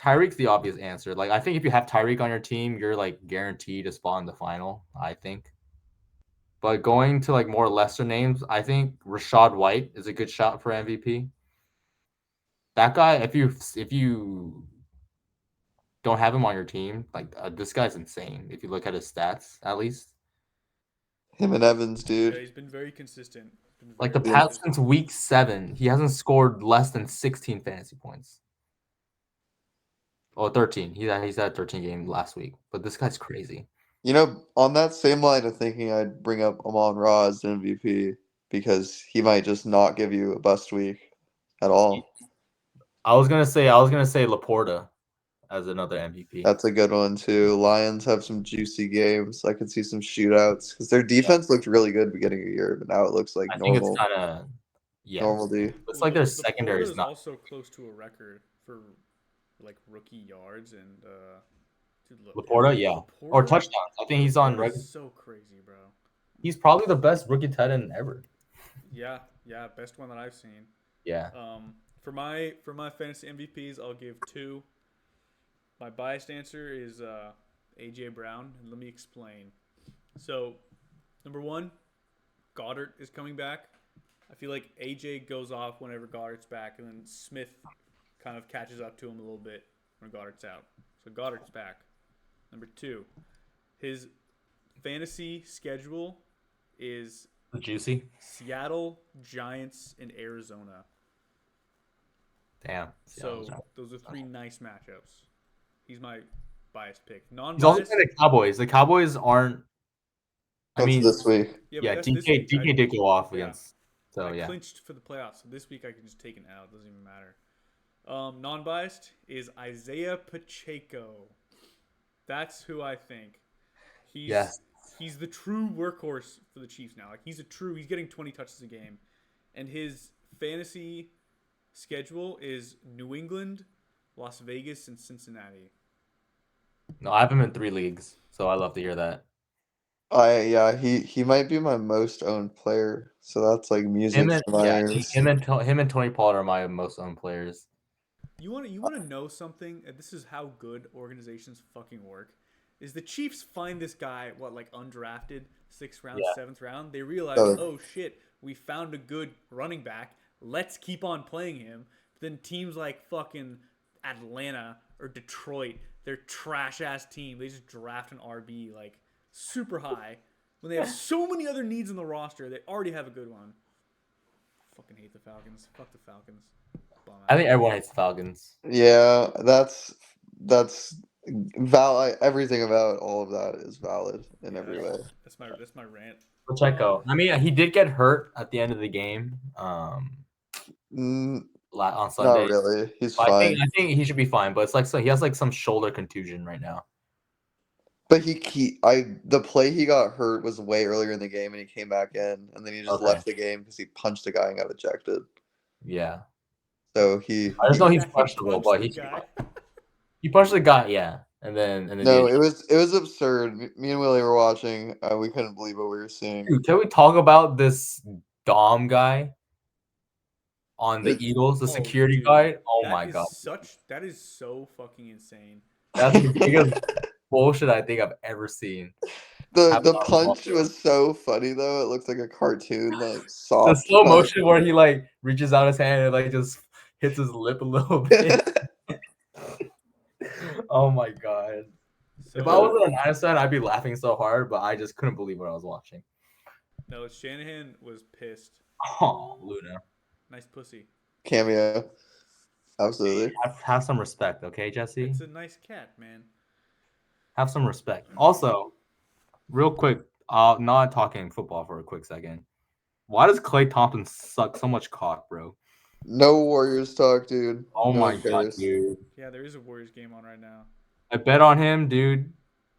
Tyreek's the obvious answer. Like, I think if you have Tyreek on your team, you're like guaranteed a spot in the final. I think. But going to like more lesser names, I think Rachaad White is a good shot for MVP. That guy, if you don't have him on your team, like this guy's insane. If you look at his stats, at least. Him and Evans, dude. Yeah, he's been very consistent. Like the past since week 7, he hasn't scored less than 16 fantasy points. Oh, 13. He's had 13 games last week, but this guy's crazy. You know, on that same line of thinking, I'd bring up Amon-Ra as the MVP because he might just not give you a bust week at all. I was gonna say Laporta as another MVP. That's a good one too. Lions have some juicy games. I could see some shootouts because their defense looked really good beginning of the year, but now it looks like normal. I think it's kind of normal D. It's like their secondary is not also close to a record for like rookie yards and Laporta, yeah, or touchdowns. I think he's on record. So crazy, bro. He's probably the best rookie tight end ever. Yeah, best one that I've seen. Yeah. For my fantasy MVPs, I'll give 2. My biased answer is AJ Brown, and let me explain. So, number 1, Goddard is coming back. I feel like AJ goes off whenever Goddard's back, and then Smith kind of catches up to him a little bit when Goddard's out. So Goddard's back. Number 2, his fantasy schedule is juicy. Seattle, Giants, and Arizona. Damn. So those are 3 nice matchups. He's my biased pick. Non-biased. He's also the Cowboys. The Cowboys aren't. I mean, this week. Yeah, DK did go off against. So I clinched for the playoffs. So this week I can just take an L. It doesn't even matter. Non-biased is Isaiah Pacheco. That's who I think. He's the true workhorse for the Chiefs now. Like he's getting 20 touches a game, and his fantasy schedule is New England, Las Vegas, and Cincinnati. No, I have him in 3 leagues, so I love to hear that. He might be my most owned player, so that's like music him to my ears. Him and Tony Pollard are my most owned players. You want to know something? This is how good organizations fucking work. Is the Chiefs find this guy undrafted 6th round, 7th round? They realize, oh shit, we found a good running back. Let's keep on playing him. But then teams like fucking Atlanta or Detroit, their trash ass team, they just draft an RB like super high when they have so many other needs in the roster. They already have a good one. Fucking hate the Falcons. Fuck the Falcons. I think everyone hates the Falcons. Yeah, that's valid. Everything about all of that is valid in every way. That's my rant. Pacheco. I mean, he did get hurt at the end of the game. Mm, On not Sunday. really. He's But fine. I think he should be fine. But it's like so he has like some shoulder contusion right now. But the play he got hurt was way earlier in the game, and he came back in, and then he just Okay. left the game because he punched a guy and got ejected. Yeah. So I just know he's He questionable, punched but the he guy. he punched the guy, yeah, and then no, it was absurd. Me and Willie were watching. We couldn't believe what we were seeing. Dude, can we talk about this Dom guy on the It's- Eagles, the Oh, security dude, guy? Oh that my is god, that is so fucking insane. that's the biggest bullshit I think I've ever seen. the punch was so funny though. It looks like a cartoon, like soft. The slow punch. motion where he like reaches out his hand and like just hits his lip a little bit. Oh my god. So, If I wasn't an Niners fan, I'd be laughing so hard, but I just couldn't believe what I was watching. no, Shanahan was pissed. Oh, Luna. Nice pussy. Cameo. Absolutely. Have some respect, okay, Jesse? It's a nice cat, man. Have some respect. Also, real quick, not talking football for a quick second. Why does Klay Thompson suck so much cock, bro? No Warriors talk, dude. Oh No my one god, cares. dude. Yeah, there is a Warriors game on right now. I bet on him, dude,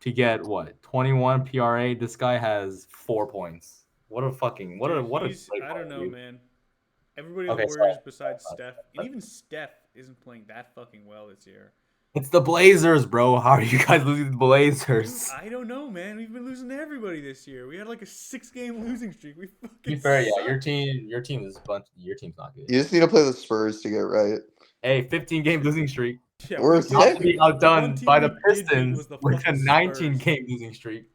to get what 21 PRA. This guy has 4 points. What a fucking what a Dude, what a. he's- I don't know, dude. man. Everybody on Okay, the Warriors sorry. besides Steph, and even Steph isn't playing that fucking well this year. It's the Blazers, bro. How are you guys losing to the Dude, Blazers? I don't know, man. We've been losing to everybody this year. We had like a 6-game losing streak. We fucking. To be fair, yeah, suck. your team's your team's not good. You just need to play the Spurs to get right. Hey, 15-game losing streak. Yeah, We're dude, Not to be the one outdone team by the we did beat Pistons was the with a fucking 19-game losing streak.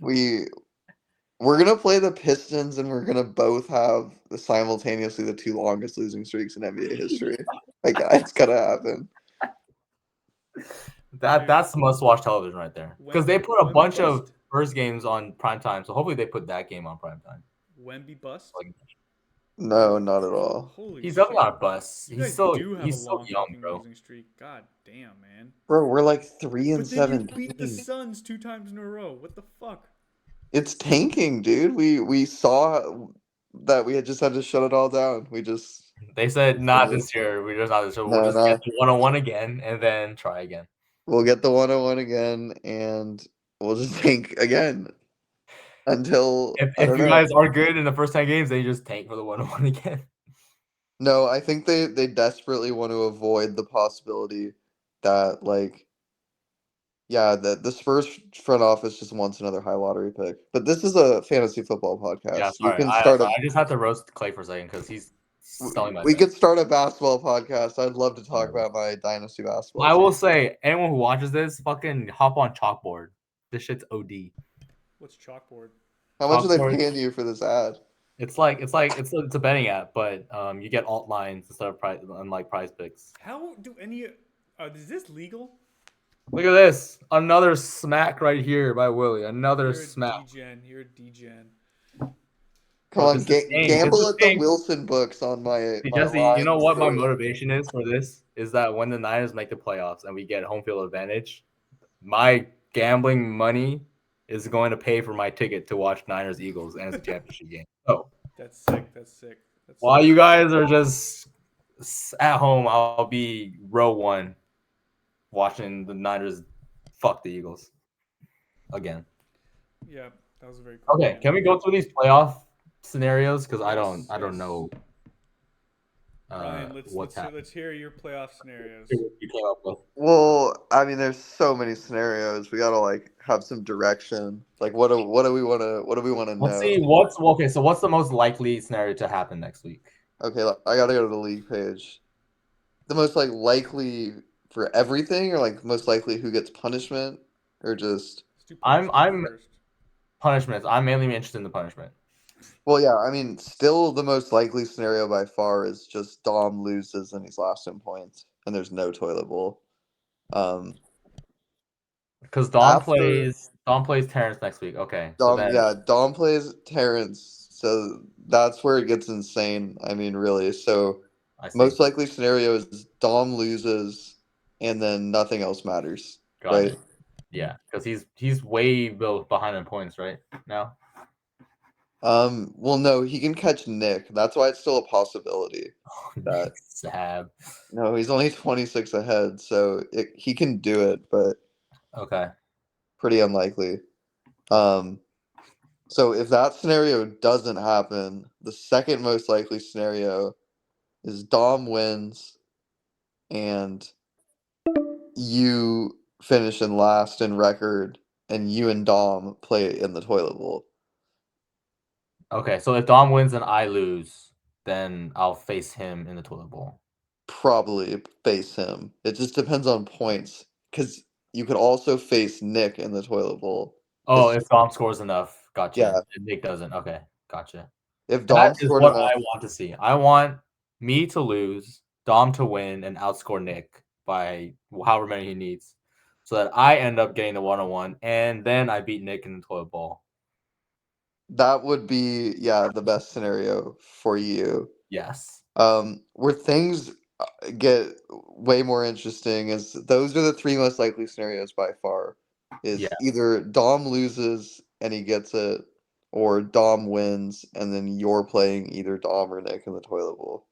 We're gonna play the Pistons, and we're gonna both have simultaneously the 2 longest losing streaks in NBA history. Like it's gonna happen. That's must-watch television right there. Because they put a Wemby bunch of bust? first games on prime time, so hopefully they put that game on prime time. Wemby bust. Like, No, not at all. Holy he's shit. definitely not a bust. You He's guys still do have he's a so long young, fucking bro. losing streak. God damn, man. Bro, we're like 3 and But then you 7. beat the Suns 2 times in a row. What the fuck? It's tanking, dude. We saw that we had just had to shut it all down. We just They said not this year. We're just not this year. We'll No, just get the 101 again and then try again. we'll get the 101 again, and we'll just tank again until I If don't you know. guys are good in the first 10 games, they just tank for the 101 again. No, I think they desperately want to avoid the possibility that the Spurs front office just wants another high lottery pick. But this is a fantasy football podcast. Yeah, You sorry. can start I just have to roast Clay for a second because he's selling my we bet. could start a basketball podcast. I'd love to talk about my dynasty basketball. I will say, anyone who watches this, fucking hop on Chalkboard. This shit's OD. What's chalkboard? How much are they Chalkboard. paying you for this ad? It's a betting app, but you get alt lines instead of prize picks. How do any? Is this legal? Look at this, another smack right here by Willie. Another You're smack. a degen. You're a degen. Come Bro, on, this is staying. gamble This is at the staying. Wilson books on my. See, my Jesse, you know lines what my for- motivation is for this? Is that when the Niners make the playoffs and we get home field advantage, my gambling money is going to pay for my ticket to watch Niners Eagles and the championship game. So That's sick. That's sick. That's while sick. you guys are just at home, I'll be row 1 watching the Niners fuck the Eagles again. Yeah, that was a very cool. Okay, game. can we go through these playoff scenarios? Because I Yes, don't yes. know. Ryan, what's happening. let's hear your playoff scenarios. You came up with. Well, I mean, there's so many scenarios. We gotta have some direction. What do we wanna know? Let's see what's the most likely scenario to happen next week? Okay, I gotta go to the league page. The most likely for everything, or most likely who gets punishment, or just. Let's do I'm punishment first. punishments. I'm mainly interested in the punishment. Well, yeah, I mean, still the most likely scenario by far is just Dom loses and he's lost in points, and there's no toilet bowl. Because Dom After- plays Terrence next week. Okay. Dom plays Terrence, so that's where it gets insane. I mean, really. So I see. most likely scenario is Dom loses, and then nothing else matters. Got right? it. Yeah, because he's way behind in points right now. Well, no, he can catch Nick. That's why it's still a possibility. That Nick Sab. no, he's only 26 ahead, so he can do it, but Okay. pretty unlikely. Um, so if that scenario doesn't happen, the second most likely scenario is Dom wins and you finish in last in record, and you and Dom play in the toilet bowl. Okay. So if Dom wins and I lose, then I'll face him in the toilet bowl. Probably face him. It just depends on points, because you could also face Nick in the toilet bowl. Oh, It's if Dom scores enough, gotcha. yeah. And Nick doesn't. Okay, gotcha. If That Dom is scored what enough, I want to see. I want me to lose, Dom to win, and outscore Nick by however many he needs, so that I end up getting the 101, and then I beat Nick in the toilet bowl. that would be the best scenario for you. Yes. Where things get way more interesting is those are the three most likely scenarios by far. Yeah. Is either Dom loses and he gets it, or Dom wins and then you're playing either Dom or Nick in the toilet bowl.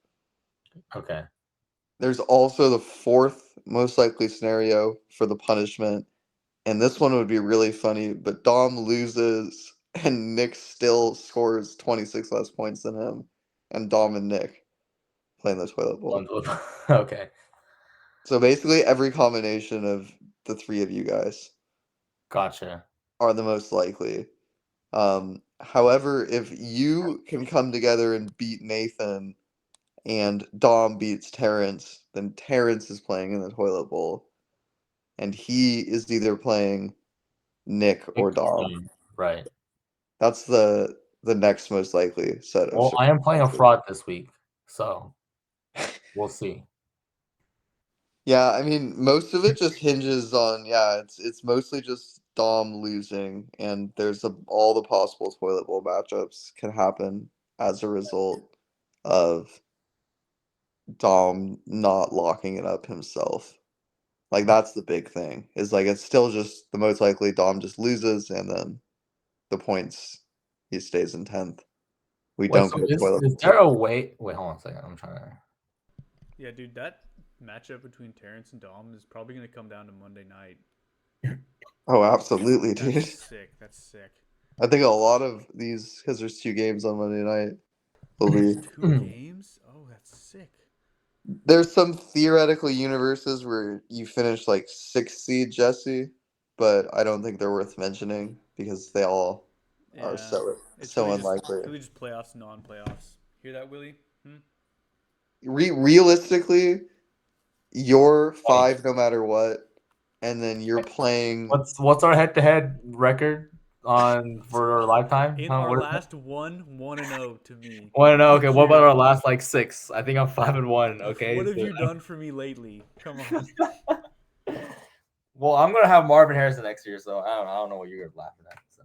Okay. There's also the fourth most likely scenario for the punishment, and this one would be really funny, but Dom loses and Nick still scores 26 less points than him, and Dom and Nick play in the toilet bowl. Okay. So basically, every combination of the three of you guys Gotcha. are the most likely. However, if you can come together and beat Nathan and Dom beats Terrence, then Terrence is playing in the toilet bowl, and he is either playing Nick or Dom. Right. That's the next most likely set of Well, I am playing a circumstances. fraud this week, so we'll see. Yeah, I mean, most of it just hinges on it's mostly just Dom losing, and all the possible toilet bowl matchups can happen as a result of Dom not locking it up himself. Like that's the big thing. Is like it's still just the most likely Dom just loses, and then the points he stays in 10th. We Wait, don't so go toilet is bowl. there a way? Wait, hold on a second. I'm trying to. Yeah, dude, that matchup between Terrence and Dom is probably gonna come down to Monday night. Oh, absolutely, That's dude. sick. That's sick. I think a lot of these, because there's two games on Monday night, will There's be. two games. Oh, that's sick. There's some theoretical universes where you finish like sixth seed, Jesse, but I don't think they're worth mentioning because they all are Yeah, it's so really unlikely. just playoffs, non-playoffs. Hear that, Willie? Hmm? Realistically, you're Wait, five no matter what, and then you're playing. what's our head-to-head record on for our lifetime? In Huh? our What is it? last 1-0 to me. Want to know? Okay, what about Cheers. our last like 6? I think I'm 5-1. What Okay, have so you done for me lately? Come on. well, I'm gonna have Marvin Harrison next year, so I don't know what you're laughing at. So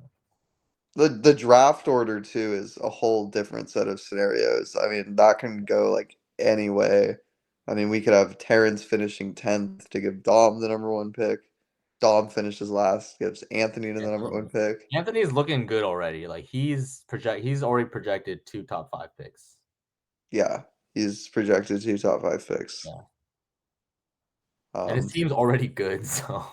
The draft order too is a whole different set of scenarios. I mean, that can go like any way. I mean, we could have Terrence finishing 10th to give Dom the number one pick. Dom finishes last, gives Anthony the number one pick. Anthony's looking good already. Like he's already projected 2 top 5 picks. Yeah, he's projected to top five picks. Yeah, and his Um, team's already good. So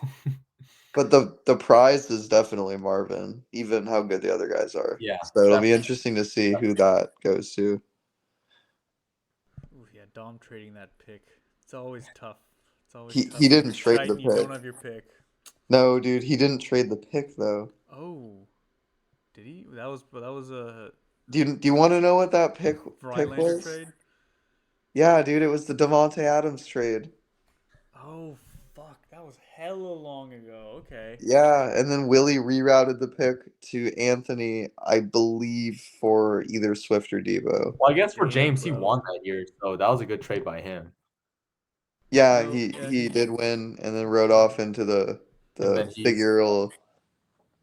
but the prize is definitely Marvin, even how good the other guys are. yeah, So it'll be definitely. interesting to see who that goes to. Ooh, yeah, Dom trading that pick. It's always tough. It's always tough He when didn't you're trade tight the and you don't pick. have your pick. No, dude, he didn't trade the pick though. Oh, did he? That was a Do you want to know what that pick Verlander was? trade. Yeah, dude, it was the Devonte Adams trade. Oh fuck, that was hella long ago. Okay. Yeah, and then Willie rerouted the pick to Anthony, I believe, for either Swift or Debo. well, I guess for Damn, James, he bro. won that year, so that was a good trade by him. Yeah, No, yeah, he did win, and then rode off into And the then he's figural,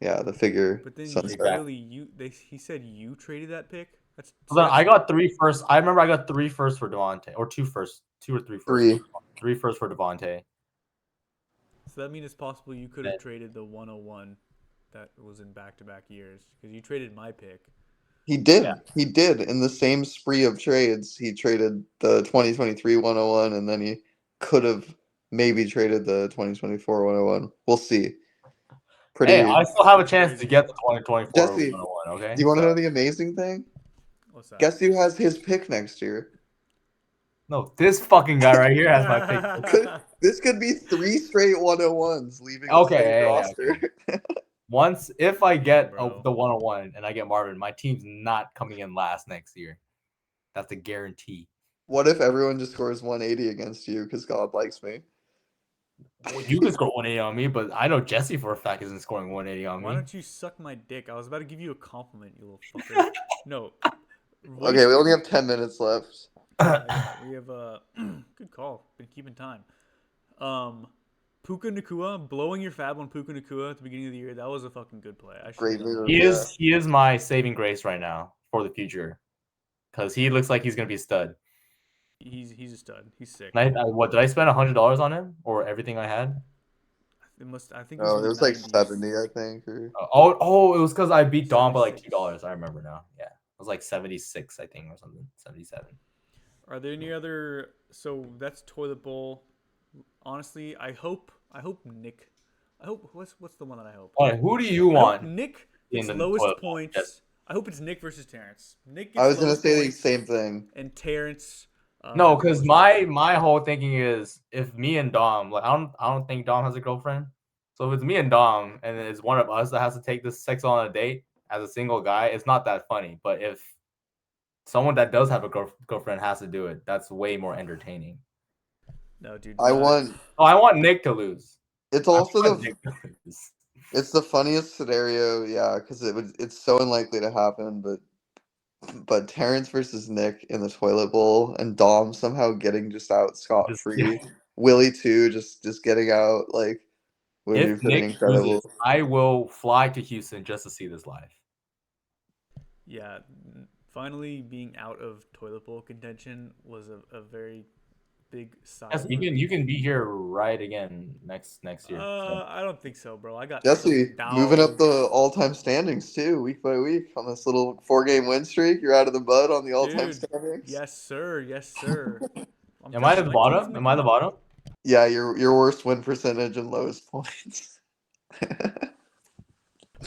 the figure but then sunset. exactly. Willie, he said you traded that pick. That's So so then that's I got 3 first. I remember I got 3 first for Devontae, or 2 first, 2 or 3 first. Three. 3 first for Devontae. so that means it's possible you could have traded the 101 that was in back-to-back years because you traded my pick. He did. Yeah. He did. In the same spree of trades, he traded the 2023 101, and then he could have maybe traded the 2024 101. We'll see. Pretty. Hey, I still have a chance to Crazy. get the 2024 Jesse, 101, okay? do you want to So, know the amazing thing? What's that? Guess who has his pick next year? no, this fucking guy right here has my pick. This could be 3 straight 101s leaving the Okay, same yeah, roster. okay. Once, if I get Bro. the 101 and I get Marvin, my team's not coming in last next year. That's a guarantee. What if everyone just scores 180 against you because God likes me? Well, you can score 180 on me, but I know Jesse for a fact isn't scoring 180 on Why me. don't you suck my dick? I was about to give you a compliment, you little fucker. No. Okay, we only have 10 minutes left. Yeah, we have good call. Been keeping time. Puka Nakua, blowing your fab on Puka Nakua at the beginning of the year, that was a fucking good play. I Great should've done move. that. He is my saving grace right now for the future. Because he looks like he's gonna be a stud. He's a stud. He's sick. What did I spend $100 on him or everything I had? I think it was Oh, in it the was like 90s. 70, I think. Or... It was because I beat Dom by like 76. $2. I remember now. Yeah, it was like 76, I think, or something. 77. Are there any other? So that's toilet bowl. Honestly, I hope Nick. I hope what's the one that I hope? All right, who do you I hope want Nick in gets the lowest toilet bowl? points. Yes. I hope it's Nick versus Terrence. Nick gets I was going to lowest say the points, same thing. and Terrence. No, has because lowest points. my whole thinking is if me and Dom, like I don't think Dom has a girlfriend. So if it's me and Dom and it's one of us that has to take this sex on a date as a single guy, it's not that funny. But if someone that does have a girlfriend has to do it, that's way more entertaining. No, dude. I want. Oh, I want Nick to lose. It's I also want the. Nick to lose. It's the funniest scenario, yeah, because it's so unlikely to happen, but Terrence versus Nick in the toilet bowl and Dom somehow getting just out scot free. Willie too, just getting out like would be If pretty Nick incredible. loses, I will fly to Houston just to see this live. Yeah, finally being out of toilet bowl contention was a very big sigh. Yes, you can be here right again next year. So. I don't think so, bro. I got Jesse, some moving up dogs. the all-time standings too, week by week on this little 4-game win streak. You're out of the mud on the all-time Dude, standings. yes, sir. Yes, sir. Am I at the bottom? Am I the bottom? Yeah, your worst win percentage and lowest points.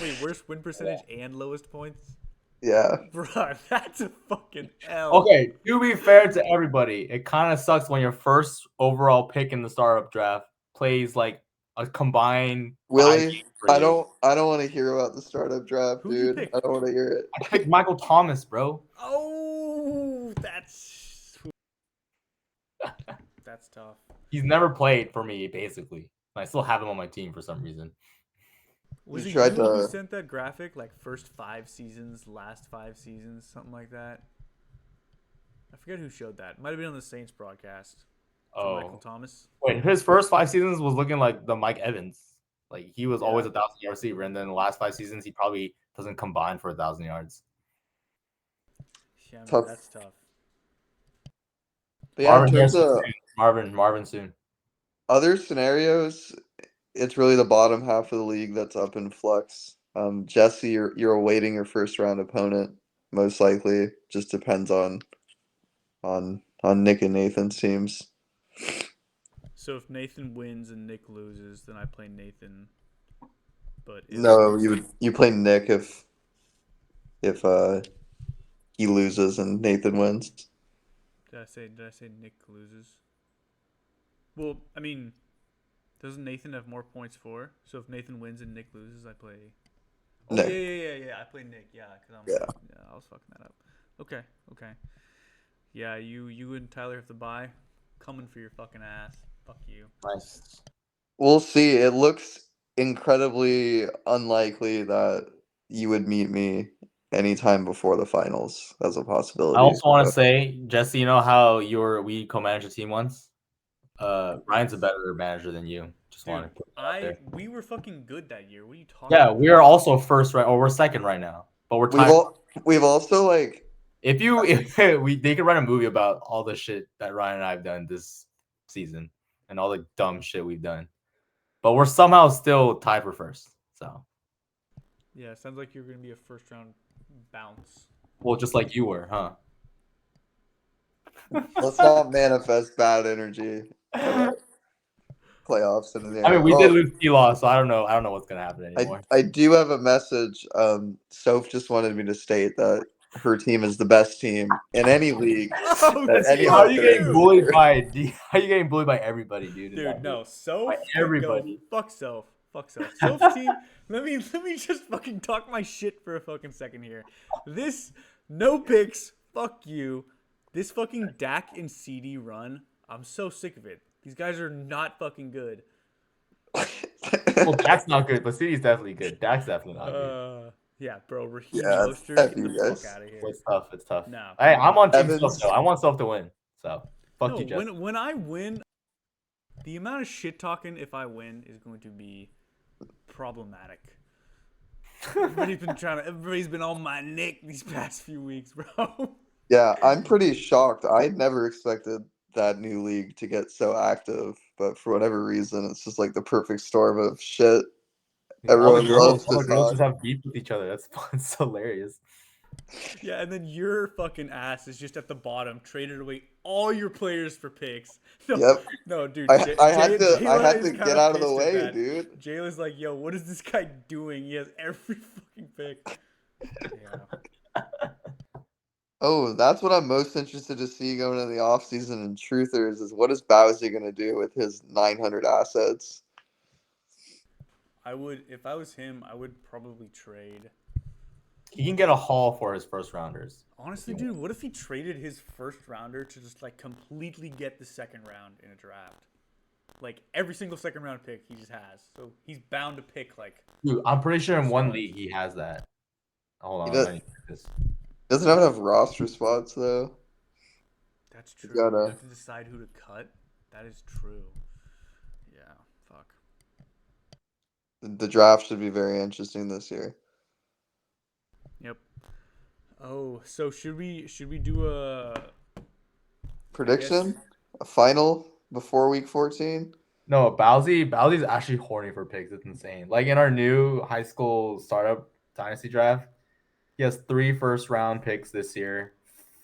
Wait, worst win percentage and lowest points? Yeah. Bruh, that's a fucking L. Okay, to be fair to everybody, it kind of sucks when your first overall pick in the startup draft plays like a combined 5 Willie, games for I you. don't want to hear about the startup draft, Who'd you dude. pick? I don't want to hear it. I picked Michael Thomas, bro. Oh, that's tough. He's never played for me, basically. I still have him on my team for some reason. Was You it tried you who to- sent that graphic? Like first 5 seasons, last 5 seasons, something like that? I forget who showed that. Might have been on the Saints broadcast. For Michael Oh, Thomas. wait, his first 5 seasons was looking like the Mike Evans. Like he was always Yeah. 1,000-yard receiver, and then the last 5 seasons he probably doesn't combine for 1,000 yards. Yeah, man, Tough. that's tough. But yeah, in Marvin terms Harrison of soon. Marvin soon. other scenarios, it's really the bottom half of the league that's up in flux. Jesse, you're awaiting your first round opponent, most likely. Just depends on Nick and Nathan's teams. So if Nathan wins and Nick loses, then I play Nathan. But if No, you play Nick if he loses and Nathan wins. Did I say Nick loses? Well, I mean, doesn't Nathan have more points for? So if Nathan wins and Nick loses, I play. Oh Nick. yeah. I play Nick. Yeah, I was fucking that up. Okay. Yeah, you and Tyler have to buy. Coming for your fucking ass. Fuck you. Nice. We'll see. It looks incredibly unlikely that you would meet me anytime before the finals as a possibility. I also want to say, Jesse, you know how we co-managed a team once? Ryan's a better manager than you. Just want to Dude, put that out there. we were fucking good that year. What are you talking Yeah, about? we are also first right, or we're second right now, but we're tied. We've also like If they could write a movie about all the shit that Ryan and I have done this season and all the dumb shit we've done, but we're somehow still tied for first. So Yeah, sounds like you're gonna be a first round bounce. Well, just like you were, huh? Let's not manifest bad energy about playoff scenario. I mean, we did lose T-Law, so I don't know. I don't know what's gonna happen I anymore. I do have a message. Soph just wanted me to state that her team is the best team in any league. Oh, That any How are of you us getting are bullied here. by? How are you getting bullied by everybody, dude? in dude, that no. league? Soph By can everybody. go fuck Soph. Fuck Soph. Soph's team. Let me just fucking talk my shit for a fucking second here. This no picks. Fuck you. This fucking Dak and CD run. I'm so sick of it. These guys are not fucking good. Well, Dak's not good, but City's definitely good. Dak's definitely not good. Yeah, bro. Raheem Yeah, Mostert, F get the you fuck guys. out of here. It's tough. It's tough. No. Hey, I'm on Team Evans. Self though. I want Self to win. So fuck No, you, Jeff. when I win, the amount of shit talking if I win is going to be problematic. Everybody's been on my neck these past few weeks, bro. Yeah, I'm pretty shocked. I never expected that new league to get so active, but for whatever reason, it's just like the perfect storm of shit. Everyone loves All to the girls talk. just have beef with each other. That's fun. It's hilarious. Yeah, and then your fucking ass is just at the bottom, traded away all your players for picks. No, Yep. no, dude. I had to Jayla is get kinda out of the pissed at way, that. dude. Jayla's like, yo, what is this guy doing? He has every fucking pick. Yeah. Oh, that's what I'm most interested to see going into the offseason in Truthers is what is Bowsy going to do with his 900 assets? I would, if I was him, I would probably trade. He can get a haul for his first rounders. Honestly, dude, what if he traded his first rounder to just like completely get the second round in a draft? Like every single second round pick he just has. So he's bound to pick like. Dude, I'm pretty sure in one league he has that. Hold on, He let me check this. doesn't have enough roster spots though. That's true. gotta- You have to decide who to cut. That is true. Yeah. Fuck. The draft should be very interesting this year. Yep. Oh, so should we do a Prediction? A final before week 14? No, Bowsy's actually horny for picks. It's insane. Like in our new high school startup dynasty draft, he has 3 first round picks this year,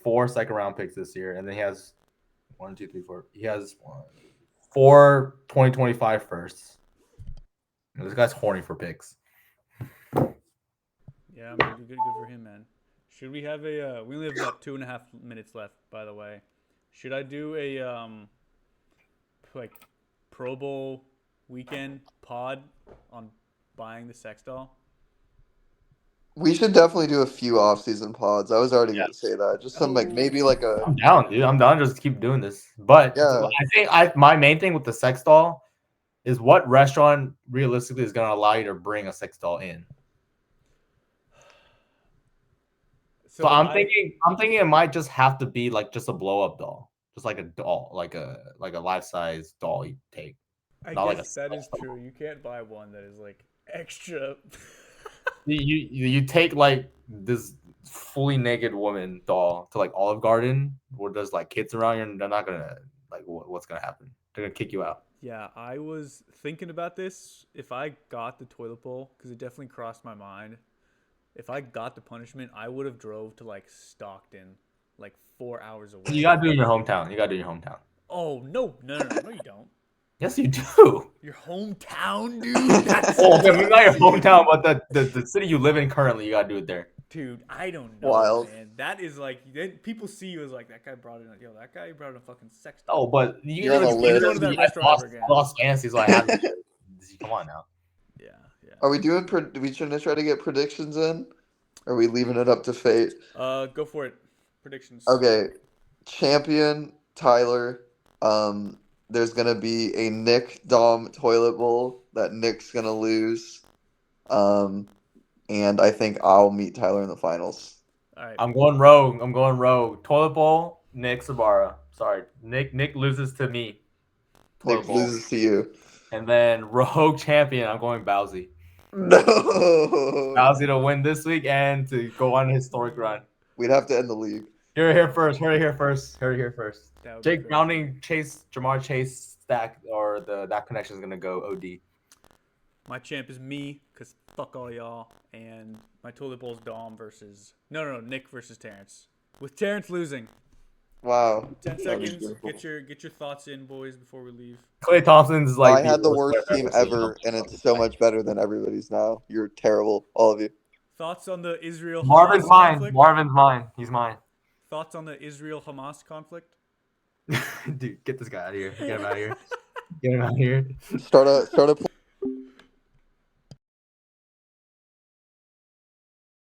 4 second round picks this year, and then he has 1, 2, 3, 4. He has 4 2025 firsts. This guy's horny for picks. Yeah, man, good for him, man. Should we have a? We only have about 2.5 minutes left, by the way. Should I do a like Pro Bowl weekend pod on buying the sex doll? We should definitely do a few off-season pods. I was already going to say that. Just some like maybe like a I'm down, dude. I'm down. Just keep doing this. But Yeah. I think my main thing with the sex doll is what restaurant realistically is going to allow you to bring a sex doll in. So I'm thinking it might just have to be like just a blow up doll, just like a doll, like a life size doll you take. I Not guess like that is true. You can't buy one that is like extra. you take like this fully naked woman doll to like Olive Garden where there's like kids around you, and they're not gonna like what's gonna happen? They're gonna kick you out. Yeah, I was thinking about this. If I got the toilet bowl, because it definitely crossed my mind. If I got the punishment, I would have drove to like Stockton, like 4 hours away. You gotta do it in your hometown. Oh no, you don't. Yes, you do. Your hometown, dude. That's okay, maybe not your hometown, but the city you live in currently, you gotta do it there. Dude, I don't know, Wild. man. That is like, then people see you as like, that guy brought in, that guy brought in a fucking sex doll. Oh, but you You're on the list. Go to that restaurant ever again. Lost fantasy, so I have to. Come on now. Yeah. Are we doing? We trying to try to get predictions in? Or are we leaving it up to fate? Go for it. Predictions. Okay, champion Tyler. There's gonna be a Nick Dom toilet bowl that Nick's gonna lose. And I think I'll meet Tyler in the finals. All right. I'm going rogue. Toilet bowl, Nick Sabara. Sorry, Nick loses to me. Nick loses to you. And then rogue champion, I'm going Bowsy. No. Bowsy to win this week and to go on a historic run. We'd have to end the league. Heard it here first. Jake great. Browning, Jamar Chase stack, or that connection is gonna go OD. My champ is me, because fuck all y'all. And my toilet bowl is Dom versus... No, Nick versus Terrence. With Terrence losing. Wow. 10 That was seconds. beautiful. Get your thoughts in, boys, before we leave. Clay Thompson's like I had the worst player team I've ever seen. ever, and it's so much better than everybody's now. You're terrible, all of you. Thoughts on the Israel-Hamas Marvin's mine. conflict? Marvin's mine. He's mine. Thoughts on the Israel-Hamas conflict? Dude, get this guy out of here. Get him out of here. Get him out of here. Start a